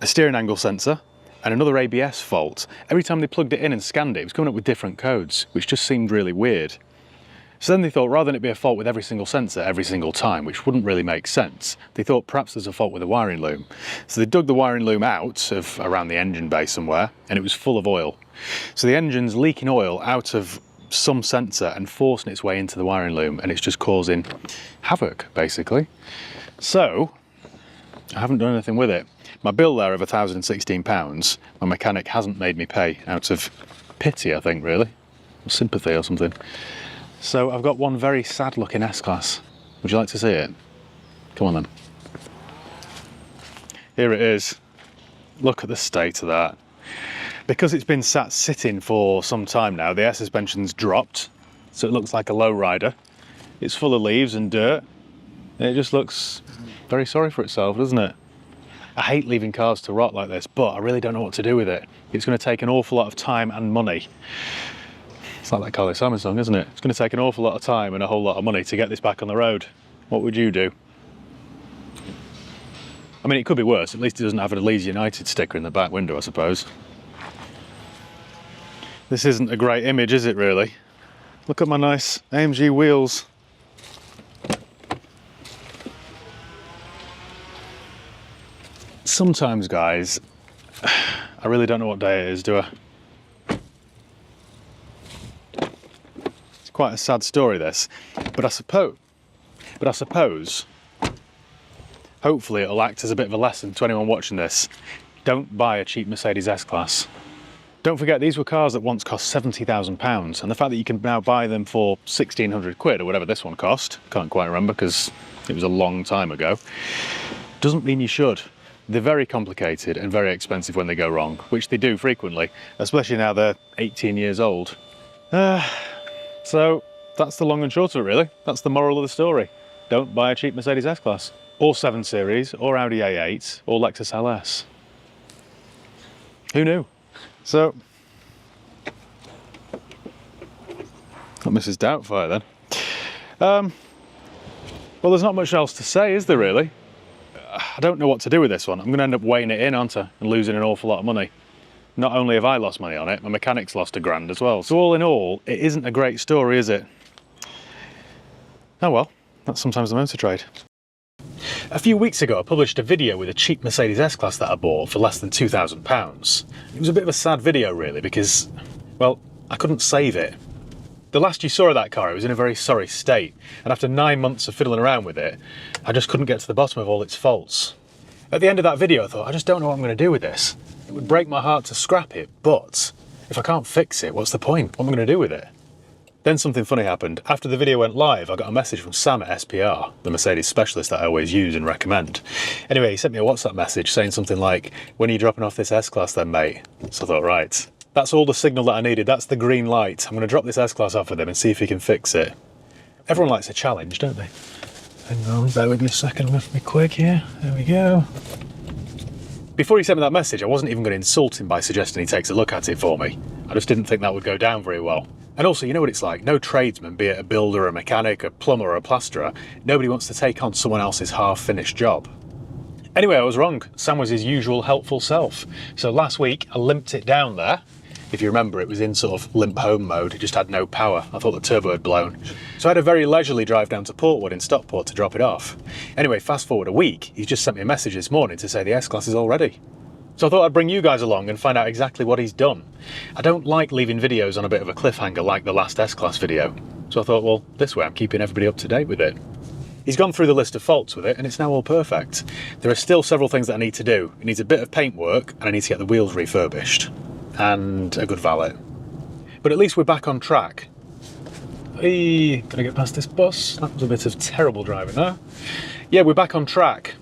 a steering angle sensor and another ABS fault. Every time they plugged it in and scanned it, it was coming up with different codes, which just seemed really weird. So then they thought, rather than it be a fault with every single sensor every single time, which wouldn't really make sense, they thought perhaps there's a fault with the wiring loom. So they dug the wiring loom out of around the engine bay somewhere, and it was full of oil. So the engine's leaking oil out of some sensor and forcing its way into the wiring loom, and it's just causing havoc, basically. So I haven't done anything with it. My bill there of £1,016, my mechanic hasn't made me pay out of pity, I think, really, or sympathy or something. So I've got one very sad looking S-Class. Would you like to see it? Come on then. Here it is. Look at the state of that. Because it's been sat sitting for some time now, the air suspension's dropped, so it looks like a lowrider. It's full of leaves and dirt, and it just looks very sorry for itself, doesn't it? I hate leaving cars to rot like this, but I really don't know what to do with it. It's going to take an awful lot of time and money. It's like that Carly Simon song, isn't it? It's going to take an awful lot of time and a whole lot of money to get this back on the road. What would you do? I mean, it could be worse. At least it doesn't have a Leeds United sticker in the back window, I suppose. This isn't a great image, is it, really? Look at my nice AMG wheels. Sometimes, guys, I really don't know what day it is, do I? It's quite a sad story, this. But I suppose, hopefully it'll act as a bit of a lesson to anyone watching this. Don't buy a cheap Mercedes S-Class. Don't forget, these were cars that once cost £70,000, and the fact that you can now buy them for 1,600 quid or whatever this one cost, can't quite remember because it was a long time ago, doesn't mean you should. They're very complicated and very expensive when they go wrong, which they do frequently, especially now they're 18 years old. So that's the long and short of it, really. That's the moral of the story. Don't buy a cheap Mercedes S-Class, or 7 Series, or Audi A8, or Lexus LS. Who knew? So, not Mrs. Doubtfire then. Well, there's not much else to say, is there, really? I don't know what to do with this one. I'm going to end up weighing it in, aren't I? And losing an awful lot of money. Not only have I lost money on it, my mechanic's lost £1,000 as well. So all in all, it isn't a great story, is it? Oh well, that's sometimes the motor trade. A few weeks ago, I published a video with a cheap Mercedes S-Class that I bought for less than £2,000. It was a bit of a sad video, really, because, well, I couldn't save it. The last you saw of that car, it was in a very sorry state, and after 9 months of fiddling around with it, I just couldn't get to the bottom of all its faults. At the end of that video, I thought, I just don't know what I'm going to do with this. It would break my heart to scrap it, but if I can't fix it, what's the point? What am I going to do with it? Then something funny happened. After the video went live, I got a message from Sam at SPR, the Mercedes specialist that I always use and recommend. Anyway, he sent me a WhatsApp message saying something like, "When are you dropping off this S-Class then, mate?" So I thought, right, that's all the signal that I needed. That's the green light. I'm going to drop this S-Class off with him and see if he can fix it. Everyone likes a challenge, don't they? Hang on, bear with me a second. I'm going to be quick here. There we go. Before he sent me that message, I wasn't even going to insult him by suggesting he takes a look at it for me. I just didn't think that would go down very well. And also, you know what it's like, no tradesman, be it a builder, a mechanic, a plumber or a plasterer, nobody wants to take on someone else's half-finished job. Anyway, I was wrong. Sam was his usual helpful self. So last week, I limped it down there. If you remember, it was in sort of limp home mode, it just had no power. I thought the turbo had blown. So I had a very leisurely drive down to Portwood in Stockport to drop it off. Anyway, fast forward a week, he's just sent me a message this morning to say the S-Class is all ready. So I thought I'd bring you guys along and find out exactly what he's done. I don't like leaving videos on a bit of a cliffhanger like the last S-Class video. So I thought, well, this way I'm keeping everybody up to date with it. He's gone through the list of faults with it and it's now all perfect. There are still several things that I need to do. It needs a bit of paint work and I need to get the wheels refurbished. And a good valet. But at least we're back on track. Hey, can I get past this bus? That was a bit of terrible driving there. Yeah, we're back on track.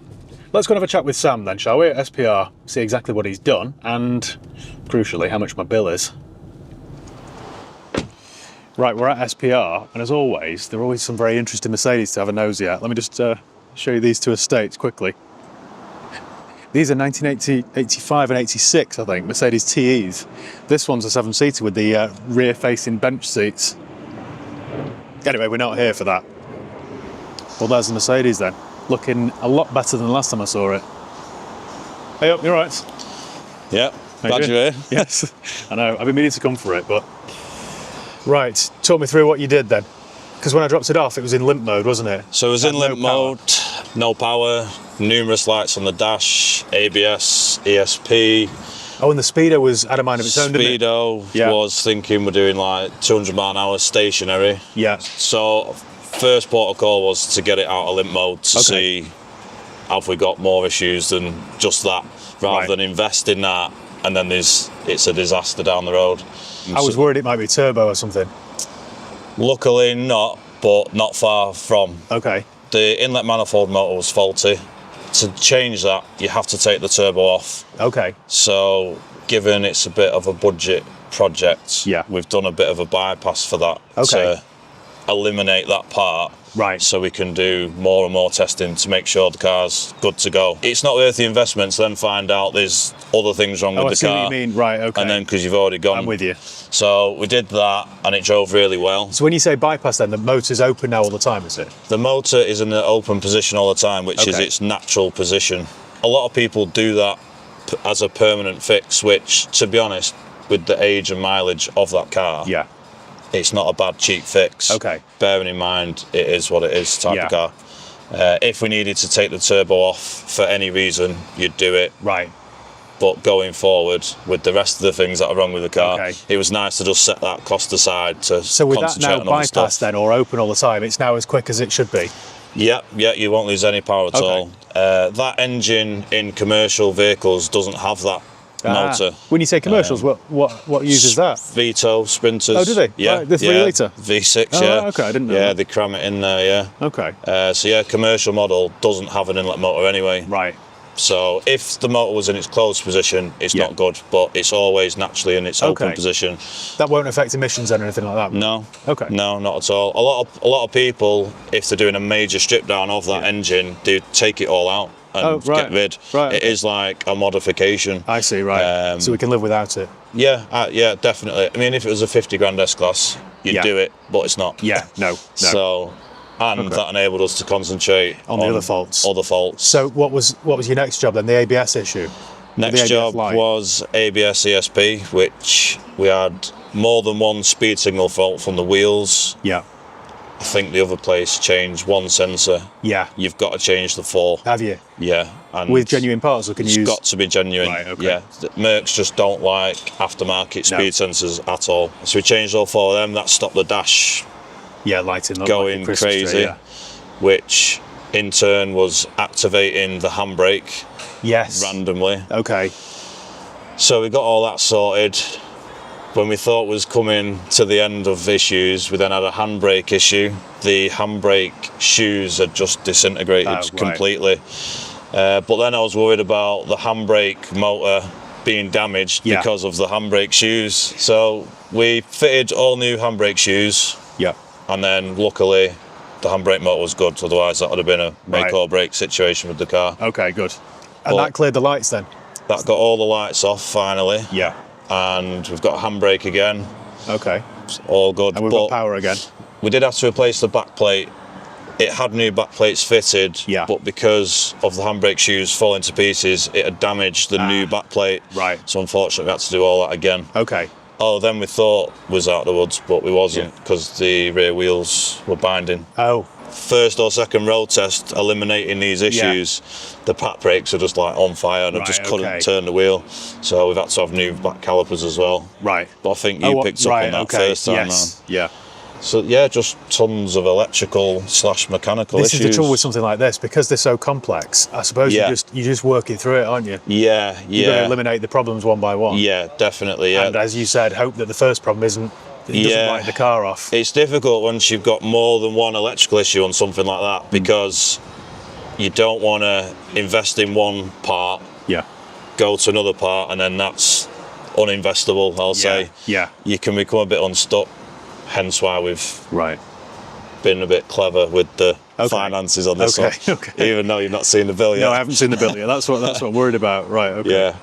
Let's go and have a chat with Sam then, shall we, at SPR, see exactly what he's done, and, crucially, how much my bill is. Right, we're at SPR, and as always, there are always some very interesting Mercedes to have a nosy at. Let me just show you these two estates quickly. These are 1980, 85 and 86, I think, Mercedes TEs. This one's a 7-seater with the rear-facing bench seats. Anyway, we're not here for that. Well, there's the Mercedes then, looking a lot better than the last time I saw it. Hey up, you all right? Yeah, How glad you you're doing? here. Yes, I know, I've been meaning to come for it, but... Right, talk me through what you did then. Because when I dropped it off, it was in limp mode, wasn't it? So it was Had in limp no power. mode, no power, numerous lights on the dash, ABS, ESP. Oh, and the speedo was had a mind of its own, didn't it? Speedo Yeah. was thinking we're doing like 200 mile an hour stationary. Yeah. So first port of call was to get it out of limp mode to Okay. see have we got more issues than just that, rather Right. than invest in that and then it's a disaster down the road. I was worried it might be turbo or something. Luckily not, but not far from. Okay. The inlet manifold motor was faulty. To change that, you have to take the turbo off. Okay. So, given it's a bit of a budget project, Yeah. we've done a bit of a bypass for that Okay. to eliminate that part. Right. So we can do more and more testing to make sure the car's good to go. It's not worth the investment to then find out there's other things wrong Oh, I with the see car. what you mean. Right, okay. And then because you've already gone. I'm with you. So we did that and it drove really well. So when you say bypass then, the motor's open now all the time, is it? The motor is in the open position all the time, which is Okay. its natural position. A lot of people do that as a permanent fix, which, to be honest, with the age and mileage of that car, Yeah. it's not a bad cheap fix. Okay. Bearing in mind it is what it is type Yeah. of car. If we needed to take the turbo off for any reason, you'd do it. Right. But going forward with the rest of the things that are wrong with the car, Okay. it was nice to just set that cost aside to So with that concentrate now on other bypass stuff. then, or open all the time, it's now as quick as it should be? Yeah, you won't lose any power at Okay. all. That engine in commercial vehicles doesn't have that motor. When you say commercials, what uses that? Vito, Sprinters. Oh, do they? Yeah, Right, the 3 litre? V6, Oh, yeah. right, okay, I didn't know Yeah, that. they cram it in there, yeah. Okay. So yeah, commercial model doesn't have an inlet motor anyway. Right. So if the motor was in its closed position, it's Yeah. not good, but it's always naturally in its open Okay. position. That won't affect emissions then or anything like that? No. Okay. No, not at all. A lot of people, if they're doing a major strip down of that engine, they take it all out and Oh, right. get rid. Right, It okay. is like a modification. I see, right. So we can live without it? Yeah, definitely. I mean, if it was a 50 grand S-Class, you'd Yeah. do it, but it's not. Yeah, no. So, and that enabled us to concentrate On the other faults. Other faults. So what was your next job then? The ABS issue? Next the ABS job light? was ABS ESP, which we had more than one speed signal fault from the wheels. Yeah. I think the other place changed one sensor. Yeah. You've got to change the 4. Have you? Yeah. And With genuine parts, or can you it's use... got to be genuine. Right, okay. Yeah. The Mercs just don't like aftermarket No. speed sensors at all. So we changed all 4 of them. That stopped the dash Yeah, lighting up going like a Christmas crazy, tree, yeah. which in turn was activating the handbrake Yes. randomly. Okay. So we got all that sorted. When we thought was coming to the end of issues, we then had a handbrake issue. The handbrake shoes had just disintegrated right. completely. But then I was worried about the handbrake motor being damaged Yeah. because of the handbrake shoes. So we fitted all new handbrake shoes, Yeah. and then luckily the handbrake motor was good. Otherwise, that would have been a make Right. or break situation with the car. Okay, good. And Well- that cleared the lights then? That got all the lights off finally, Yeah. and we've got a handbrake again. Okay. All good. And we've but got power again? we did have to replace the back plate. It had new back plates fitted, Yeah. but because of the handbrake shoes falling to pieces, it had damaged the new back plate. Right. So unfortunately, we had to do all that again. Okay. Oh, then we thought was out of the woods, but we wasn't because the rear wheels were binding. Oh. First or second road test, eliminating these issues, the back brakes are just like on fire, and I Right, just couldn't okay. turn the wheel. So we've had to have new back calipers as well. Right. But I think you picked up on that first time round. Yeah. So yeah, just tons of electrical / mechanical This issues. is the trouble with something like this, because they're so complex. I suppose Yeah. you're just working through it, aren't you? Yeah, You've got to yeah, eliminate the problems one by one. yeah, definitely. Yeah, And as you said, hope that the first problem isn't it doesn't Yeah. light the car off. it's difficult once you've got more than one electrical issue on something like Mm. that because you don't want to invest in one part, Yeah. go to another part, and then that's uninvestable. I'll say. Yeah. You can become a bit unstuck. Hence why we've Right. been a bit clever with the finances on this one. Okay. Even though you've not seen the bill yet. No, I haven't seen the bill yet. That's what I'm worried about. Right, okay. Yeah.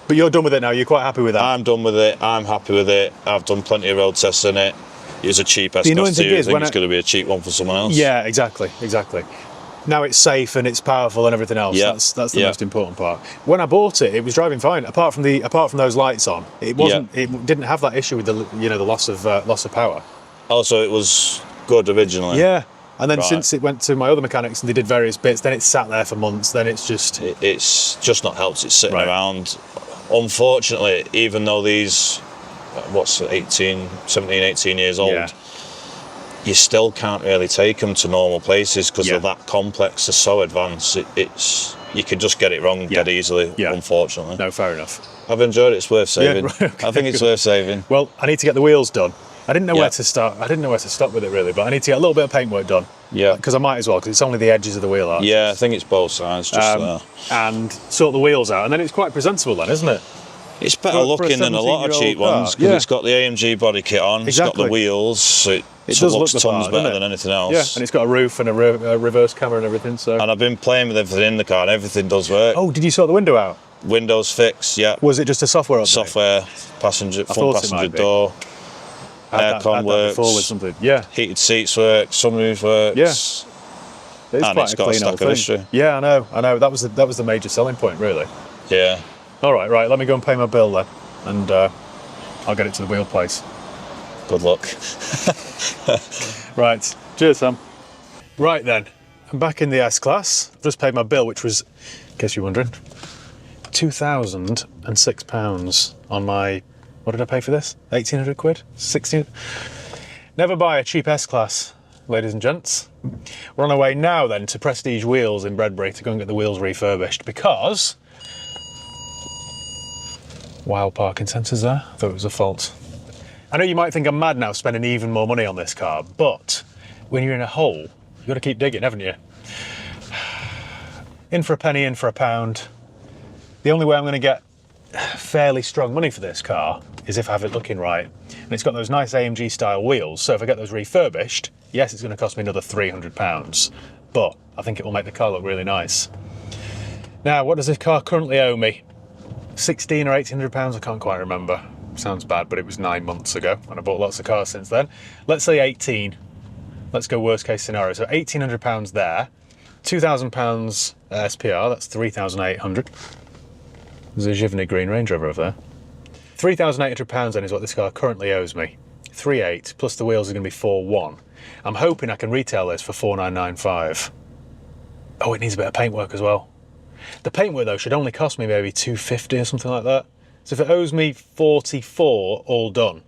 But you're done with it now, you're quite happy with that? I'm done with it, I'm happy with it. I've done plenty of road tests in it. It was a cheap S-Class too. I think it's going to be a cheap one for someone else. Yeah, exactly. Now it's safe and it's powerful and everything else. Yeah. That's the most important part. When I bought it, it was driving fine. Apart from those lights on, it wasn't. It didn't have that issue with the loss of power. Also, it was good originally. Yeah, and then since it went to my other mechanics and they did various bits, then it sat there for months. Then it's just it's just not helped. It's sitting around. Unfortunately, even though these, 17, 18 years old, you still can't really take them to normal places because they're that complex. They're so advanced. You could just get it wrong dead easily. Unfortunately. No, fair enough. I've enjoyed it. It's worth saving. Yeah, okay, I think it's worth saving. Well, I need to get the wheels done. I didn't know where to start. I didn't know where to stop with it really, but I need to get a little bit of paintwork done. Yeah. Because I might as well, because it's only the edges of the wheel arch. Yeah, I think it's both sides, just there. And sort the wheels out, and then it's quite presentable then, isn't it? It's better looking than a lot of cheap ones because it's got the AMG body kit on, it's got the wheels, so it does looks look tons better than anything else. Yeah, and it's got a roof and a reverse camera and everything. So. And I've been playing with everything in the car and everything does work. Oh, did you sort the window out? Windows fixed, yeah. Was it just a software update? Software, front passenger door, aircon works, before with something. Yeah. Heated seats work, sunroof works. Yeah. And it's got a stack of history. Yeah, I know. That was the major selling point, really. Yeah. All right, let me go and pay my bill then, and I'll get it to the wheel place. Good luck. Right. Cheers, Sam. Right then, I'm back in the S-Class. I've just paid my bill, which was, in case you're wondering, £2,006 on my, what did I pay for this? 1,800 quid? 16? Never buy a cheap S-Class, ladies and gents. We're on our way now then to Prestige Wheels in Bredbury to go and get the wheels refurbished because... Wild parking sensors there. I thought it was a fault. I know you might think I'm mad now spending even more money on this car, but when you're in a hole, you've got to keep digging, haven't you? In for a penny, in for a pound. The only way I'm going to get fairly strong money for this car is if I have it looking right. And it's got those nice AMG style wheels, so if I get those refurbished, yes, it's going to cost me another £300, but I think it will make the car look really nice. Now, what does this car currently owe me? 16 or 1,800 pounds, I can't quite remember. Sounds bad, but it was 9 months ago, and I bought lots of cars since then. Let's say 18. Let's go worst case scenario. So 1,800 pounds there, 2,000 pounds SPR, that's 3,800. There's a Givney Green Range Rover over there. 3,800 pounds then is what this car currently owes me. 3,800 plus the wheels are going to be 4,100. I'm hoping I can retail this for 4,995. Oh, it needs a bit of paintwork as well. The paintwork though should only cost me maybe 250 or something like that. So if it owes me 44 all done,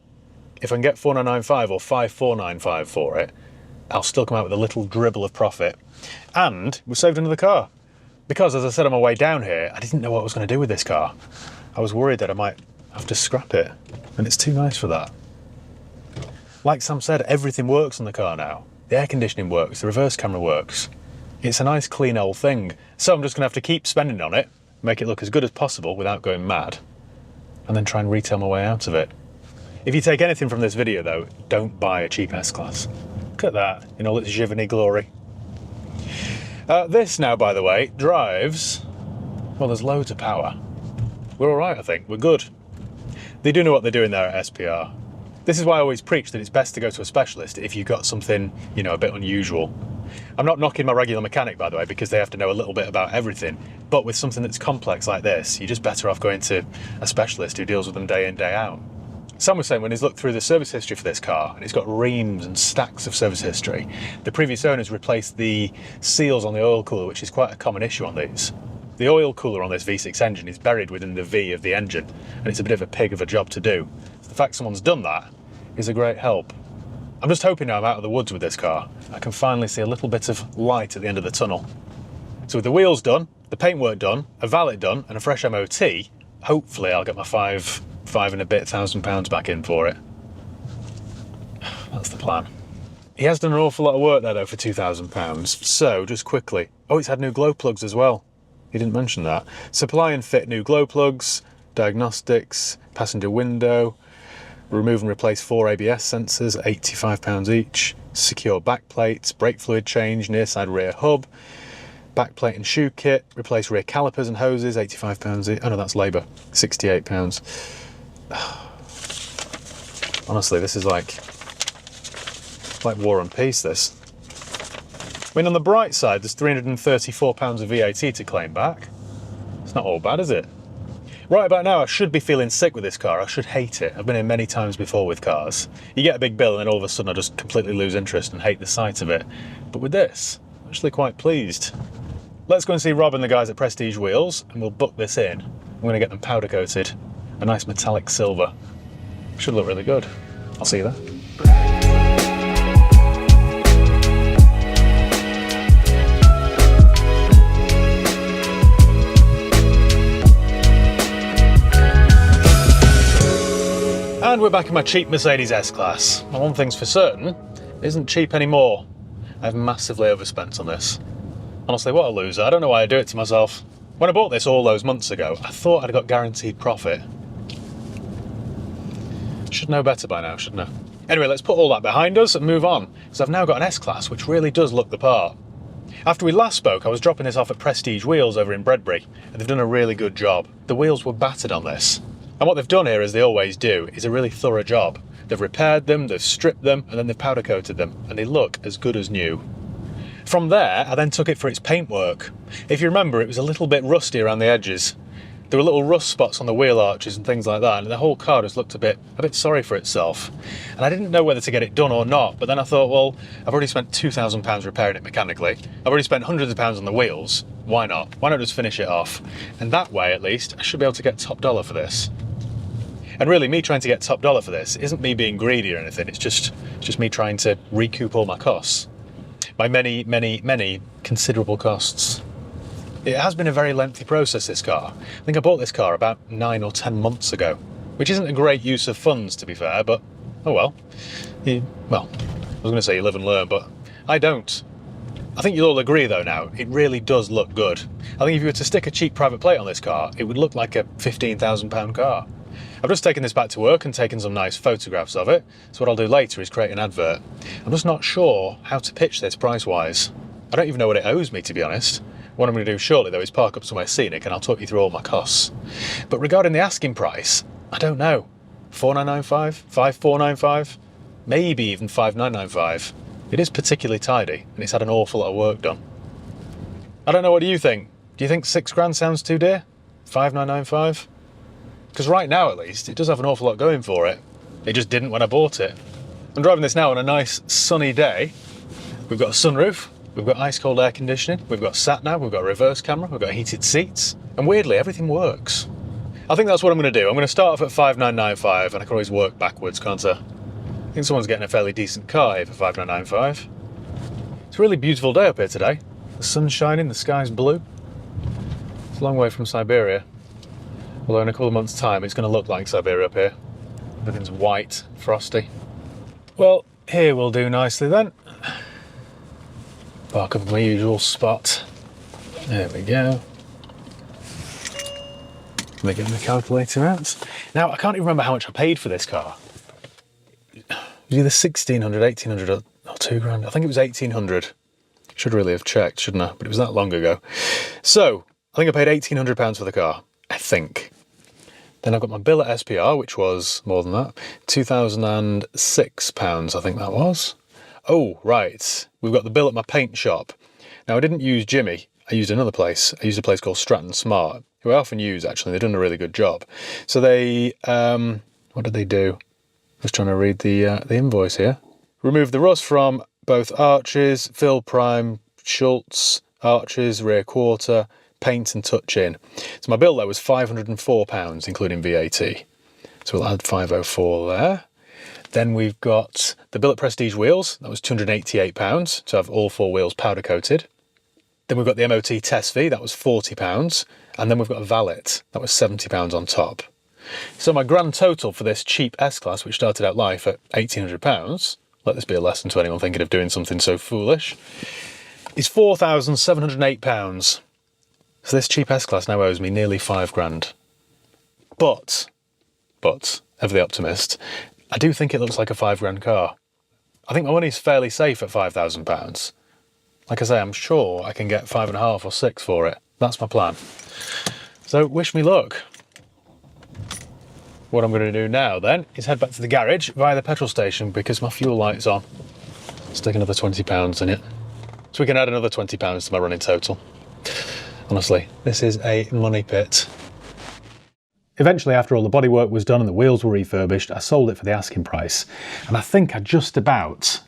if I can get 4,995 or 5,495 for it, I'll still come out with a little dribble of profit. And we've saved another car. Because as I said on my way down here, I didn't know what I was going to do with this car. I was worried that I might have to scrap it, and it's too nice for that. Like Sam said, everything works on the car now. The air conditioning works, the reverse camera works. It's a nice clean old thing. So I'm just going to have to keep spending on it, make it look as good as possible without going mad, and then try and retail my way out of it. If you take anything from this video though, don't buy a cheap S-Class. Look at that, in all its Givney glory. This now, by the way, drives, well, there's loads of power. We're all right, I think, we're good. They do know what they're doing there at SPR. This is why I always preach that it's best to go to a specialist if you've got something, you know, a bit unusual. I'm not knocking my regular mechanic, by the way, because they have to know a little bit about everything. But with something that's complex like this, you're just better off going to a specialist who deals with them day in, day out. Sam was saying when he's looked through the service history for this car, and it's got reams and stacks of service history, the previous owners replaced the seals on the oil cooler, which is quite a common issue on these. The oil cooler on this V6 engine is buried within the V of the engine, and it's a bit of a pig of a job to do. The fact someone's done that is a great help. I'm just hoping now I'm out of the woods with this car. I can finally see a little bit of light at the end of the tunnel. So with the wheels done, the paintwork done, a valet done, and a fresh MOT, hopefully I'll get my five and a bit £1,000 back in for it. That's the plan. He has done an awful lot of work there though for £2,000. So just quickly, oh, it's had new glow plugs as well. He didn't mention that. Supply and fit new glow plugs, diagnostics, passenger window, Remove and replace 4 ABS sensors, £85 each. Secure back plates, brake fluid change, near side rear hub. Back plate and shoe kit, replace rear calipers and hoses, £85 each. Oh no, that's labour, £68. Honestly, this is like War and Peace, this. I mean, on the bright side, there's £334 of VAT to claim back. It's not all bad, is it? Right about now, I should be feeling sick with this car. I should hate it. I've been here many times before with cars. You get a big bill and then all of a sudden I just completely lose interest and hate the sight of it. But with this, I'm actually quite pleased. Let's go and see Rob and the guys at Prestige Wheels and we'll book this in. I'm going to get them powder coated. A nice metallic silver. Should look really good. I'll see you there. And we're back in my cheap Mercedes S-Class. And one thing's for certain, it isn't cheap anymore. I've massively overspent on this. Honestly, what a loser. I don't know why I do it to myself. When I bought this all those months ago, I thought I'd got guaranteed profit. Should know better by now, shouldn't I? Anyway, let's put all that behind us and move on, because I've now got an S-Class which really does look the part. After we last spoke, I was dropping this off at Prestige Wheels over in Bredbury, and they've done a really good job. The wheels were battered on this. And what they've done here, as they always do, is a really thorough job. They've repaired them, they've stripped them, and then they've powder coated them, and they look as good as new. From there, I then took it for its paintwork. If you remember, it was a little bit rusty around the edges. There were little rust spots on the wheel arches and things like that, and the whole car just looked a bit sorry for itself. And I didn't know whether to get it done or not, but then I thought, well, I've already spent £2,000 repairing it mechanically. I've already spent hundreds of pounds on the wheels. Why not? Why not just finish it off? And that way, at least, I should be able to get top dollar for this. And really, me trying to get top dollar for this isn't me being greedy or anything, it's just me trying to recoup all my costs. My many, many, many considerable costs. It has been a very lengthy process, this car. I think I bought this car about 9 or 10 months ago, which isn't a great use of funds, to be fair, but oh well. Well, I was going to say you live and learn, but I don't. I think you'll all agree though now, it really does look good. I think if you were to stick a cheap private plate on this car, it would look like a £15,000 car. I've just taken this back to work and taken some nice photographs of it, so what I'll do later is create an advert. I'm just not sure how to pitch this price-wise. I don't even know what it owes me, to be honest. What I'm going to do shortly though is park up somewhere scenic and I'll talk you through all my costs. But regarding the asking price, I don't know. 4,995? 5,495? Maybe even 5,995. It is particularly tidy and it's had an awful lot of work done. I don't know, what do you think? Do you think 6 grand sounds too dear? 5,995? Because right now, at least, it does have an awful lot going for it. It just didn't when I bought it. I'm driving this now on a nice sunny day. We've got a sunroof, we've got ice cold air conditioning, we've got sat-nav, we've got a reverse camera, we've got heated seats, and weirdly, everything works. I think that's what I'm going to do. I'm going to start off at 5,995, and I can always work backwards, can't I? I think someone's getting a fairly decent car here for 5,995. It's a really beautiful day up here today. The sun's shining, the sky's blue. It's a long way from Siberia. Although in a couple of months' time, it's going to look like Siberia up here. Everything's white, frosty. Well, here will do nicely then. Park up in my usual spot. There we go. Let me get my calculator out. Now, I can't even remember how much I paid for this car. It was either 1,600, 1,800 or 2 grand. I think it was 1,800. Should really have checked, shouldn't I? But it was that long ago. So, I think I paid £1,800 for the car. I think. Then I've got my bill at SPR, which was more than that. £2,006, I think that was. Oh, right. We've got the bill at my paint shop. Now, I didn't use Jimmy. I used another place. I used a place called Stratton Smart, who I often use, actually. They've done a really good job. So they, what did they do? I was trying to read the invoice here. Remove the rust from both arches, fill prime, Schultz, arches, rear quarter, paint and touch in. So my bill there was £504, including VAT. So we'll add 504 there. Then we've got the bill at Prestige Wheels. That was £288 to have all 4 wheels powder coated. Then we've got the MOT test fee. That was £40. And then we've got a valet. That was £70 on top. So my grand total for this cheap S-Class, which started out life at £1,800, let this be a lesson to anyone thinking of doing something so foolish, is £4,708. So this cheap S-Class now owes me nearly 5 grand. But, ever the optimist, I do think it looks like a £5,000 car. I think my money's fairly safe at £5,000. Like I say, I'm sure I can get 5.5 or 6 for it. That's my plan. So wish me luck. What I'm going to do now then is head back to the garage via the petrol station because my fuel light's on. Stick another £20 in it. So we can add another £20 to my running total. Honestly, this is a money pit. Eventually, after all the bodywork was done and the wheels were refurbished, I sold it for the asking price. And I think I just about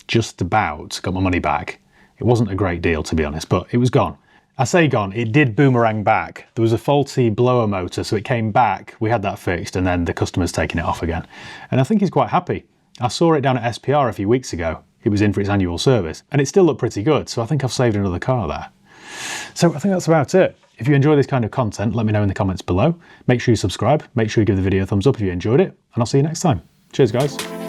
got my money back. It wasn't a great deal, to be honest, but it was gone. I say gone, it did boomerang back. There was a faulty blower motor, so it came back, we had that fixed, and then the customer's taking it off again. And I think he's quite happy. I saw it down at SPR a few weeks ago. It was in for its annual service, and it still looked pretty good, so I think I've saved another car there. So I think that's about it. If you enjoy this kind of content, let me know in the comments below. Make sure you subscribe, make sure you give the video a thumbs up if you enjoyed it, and I'll see you next time. Cheers, guys.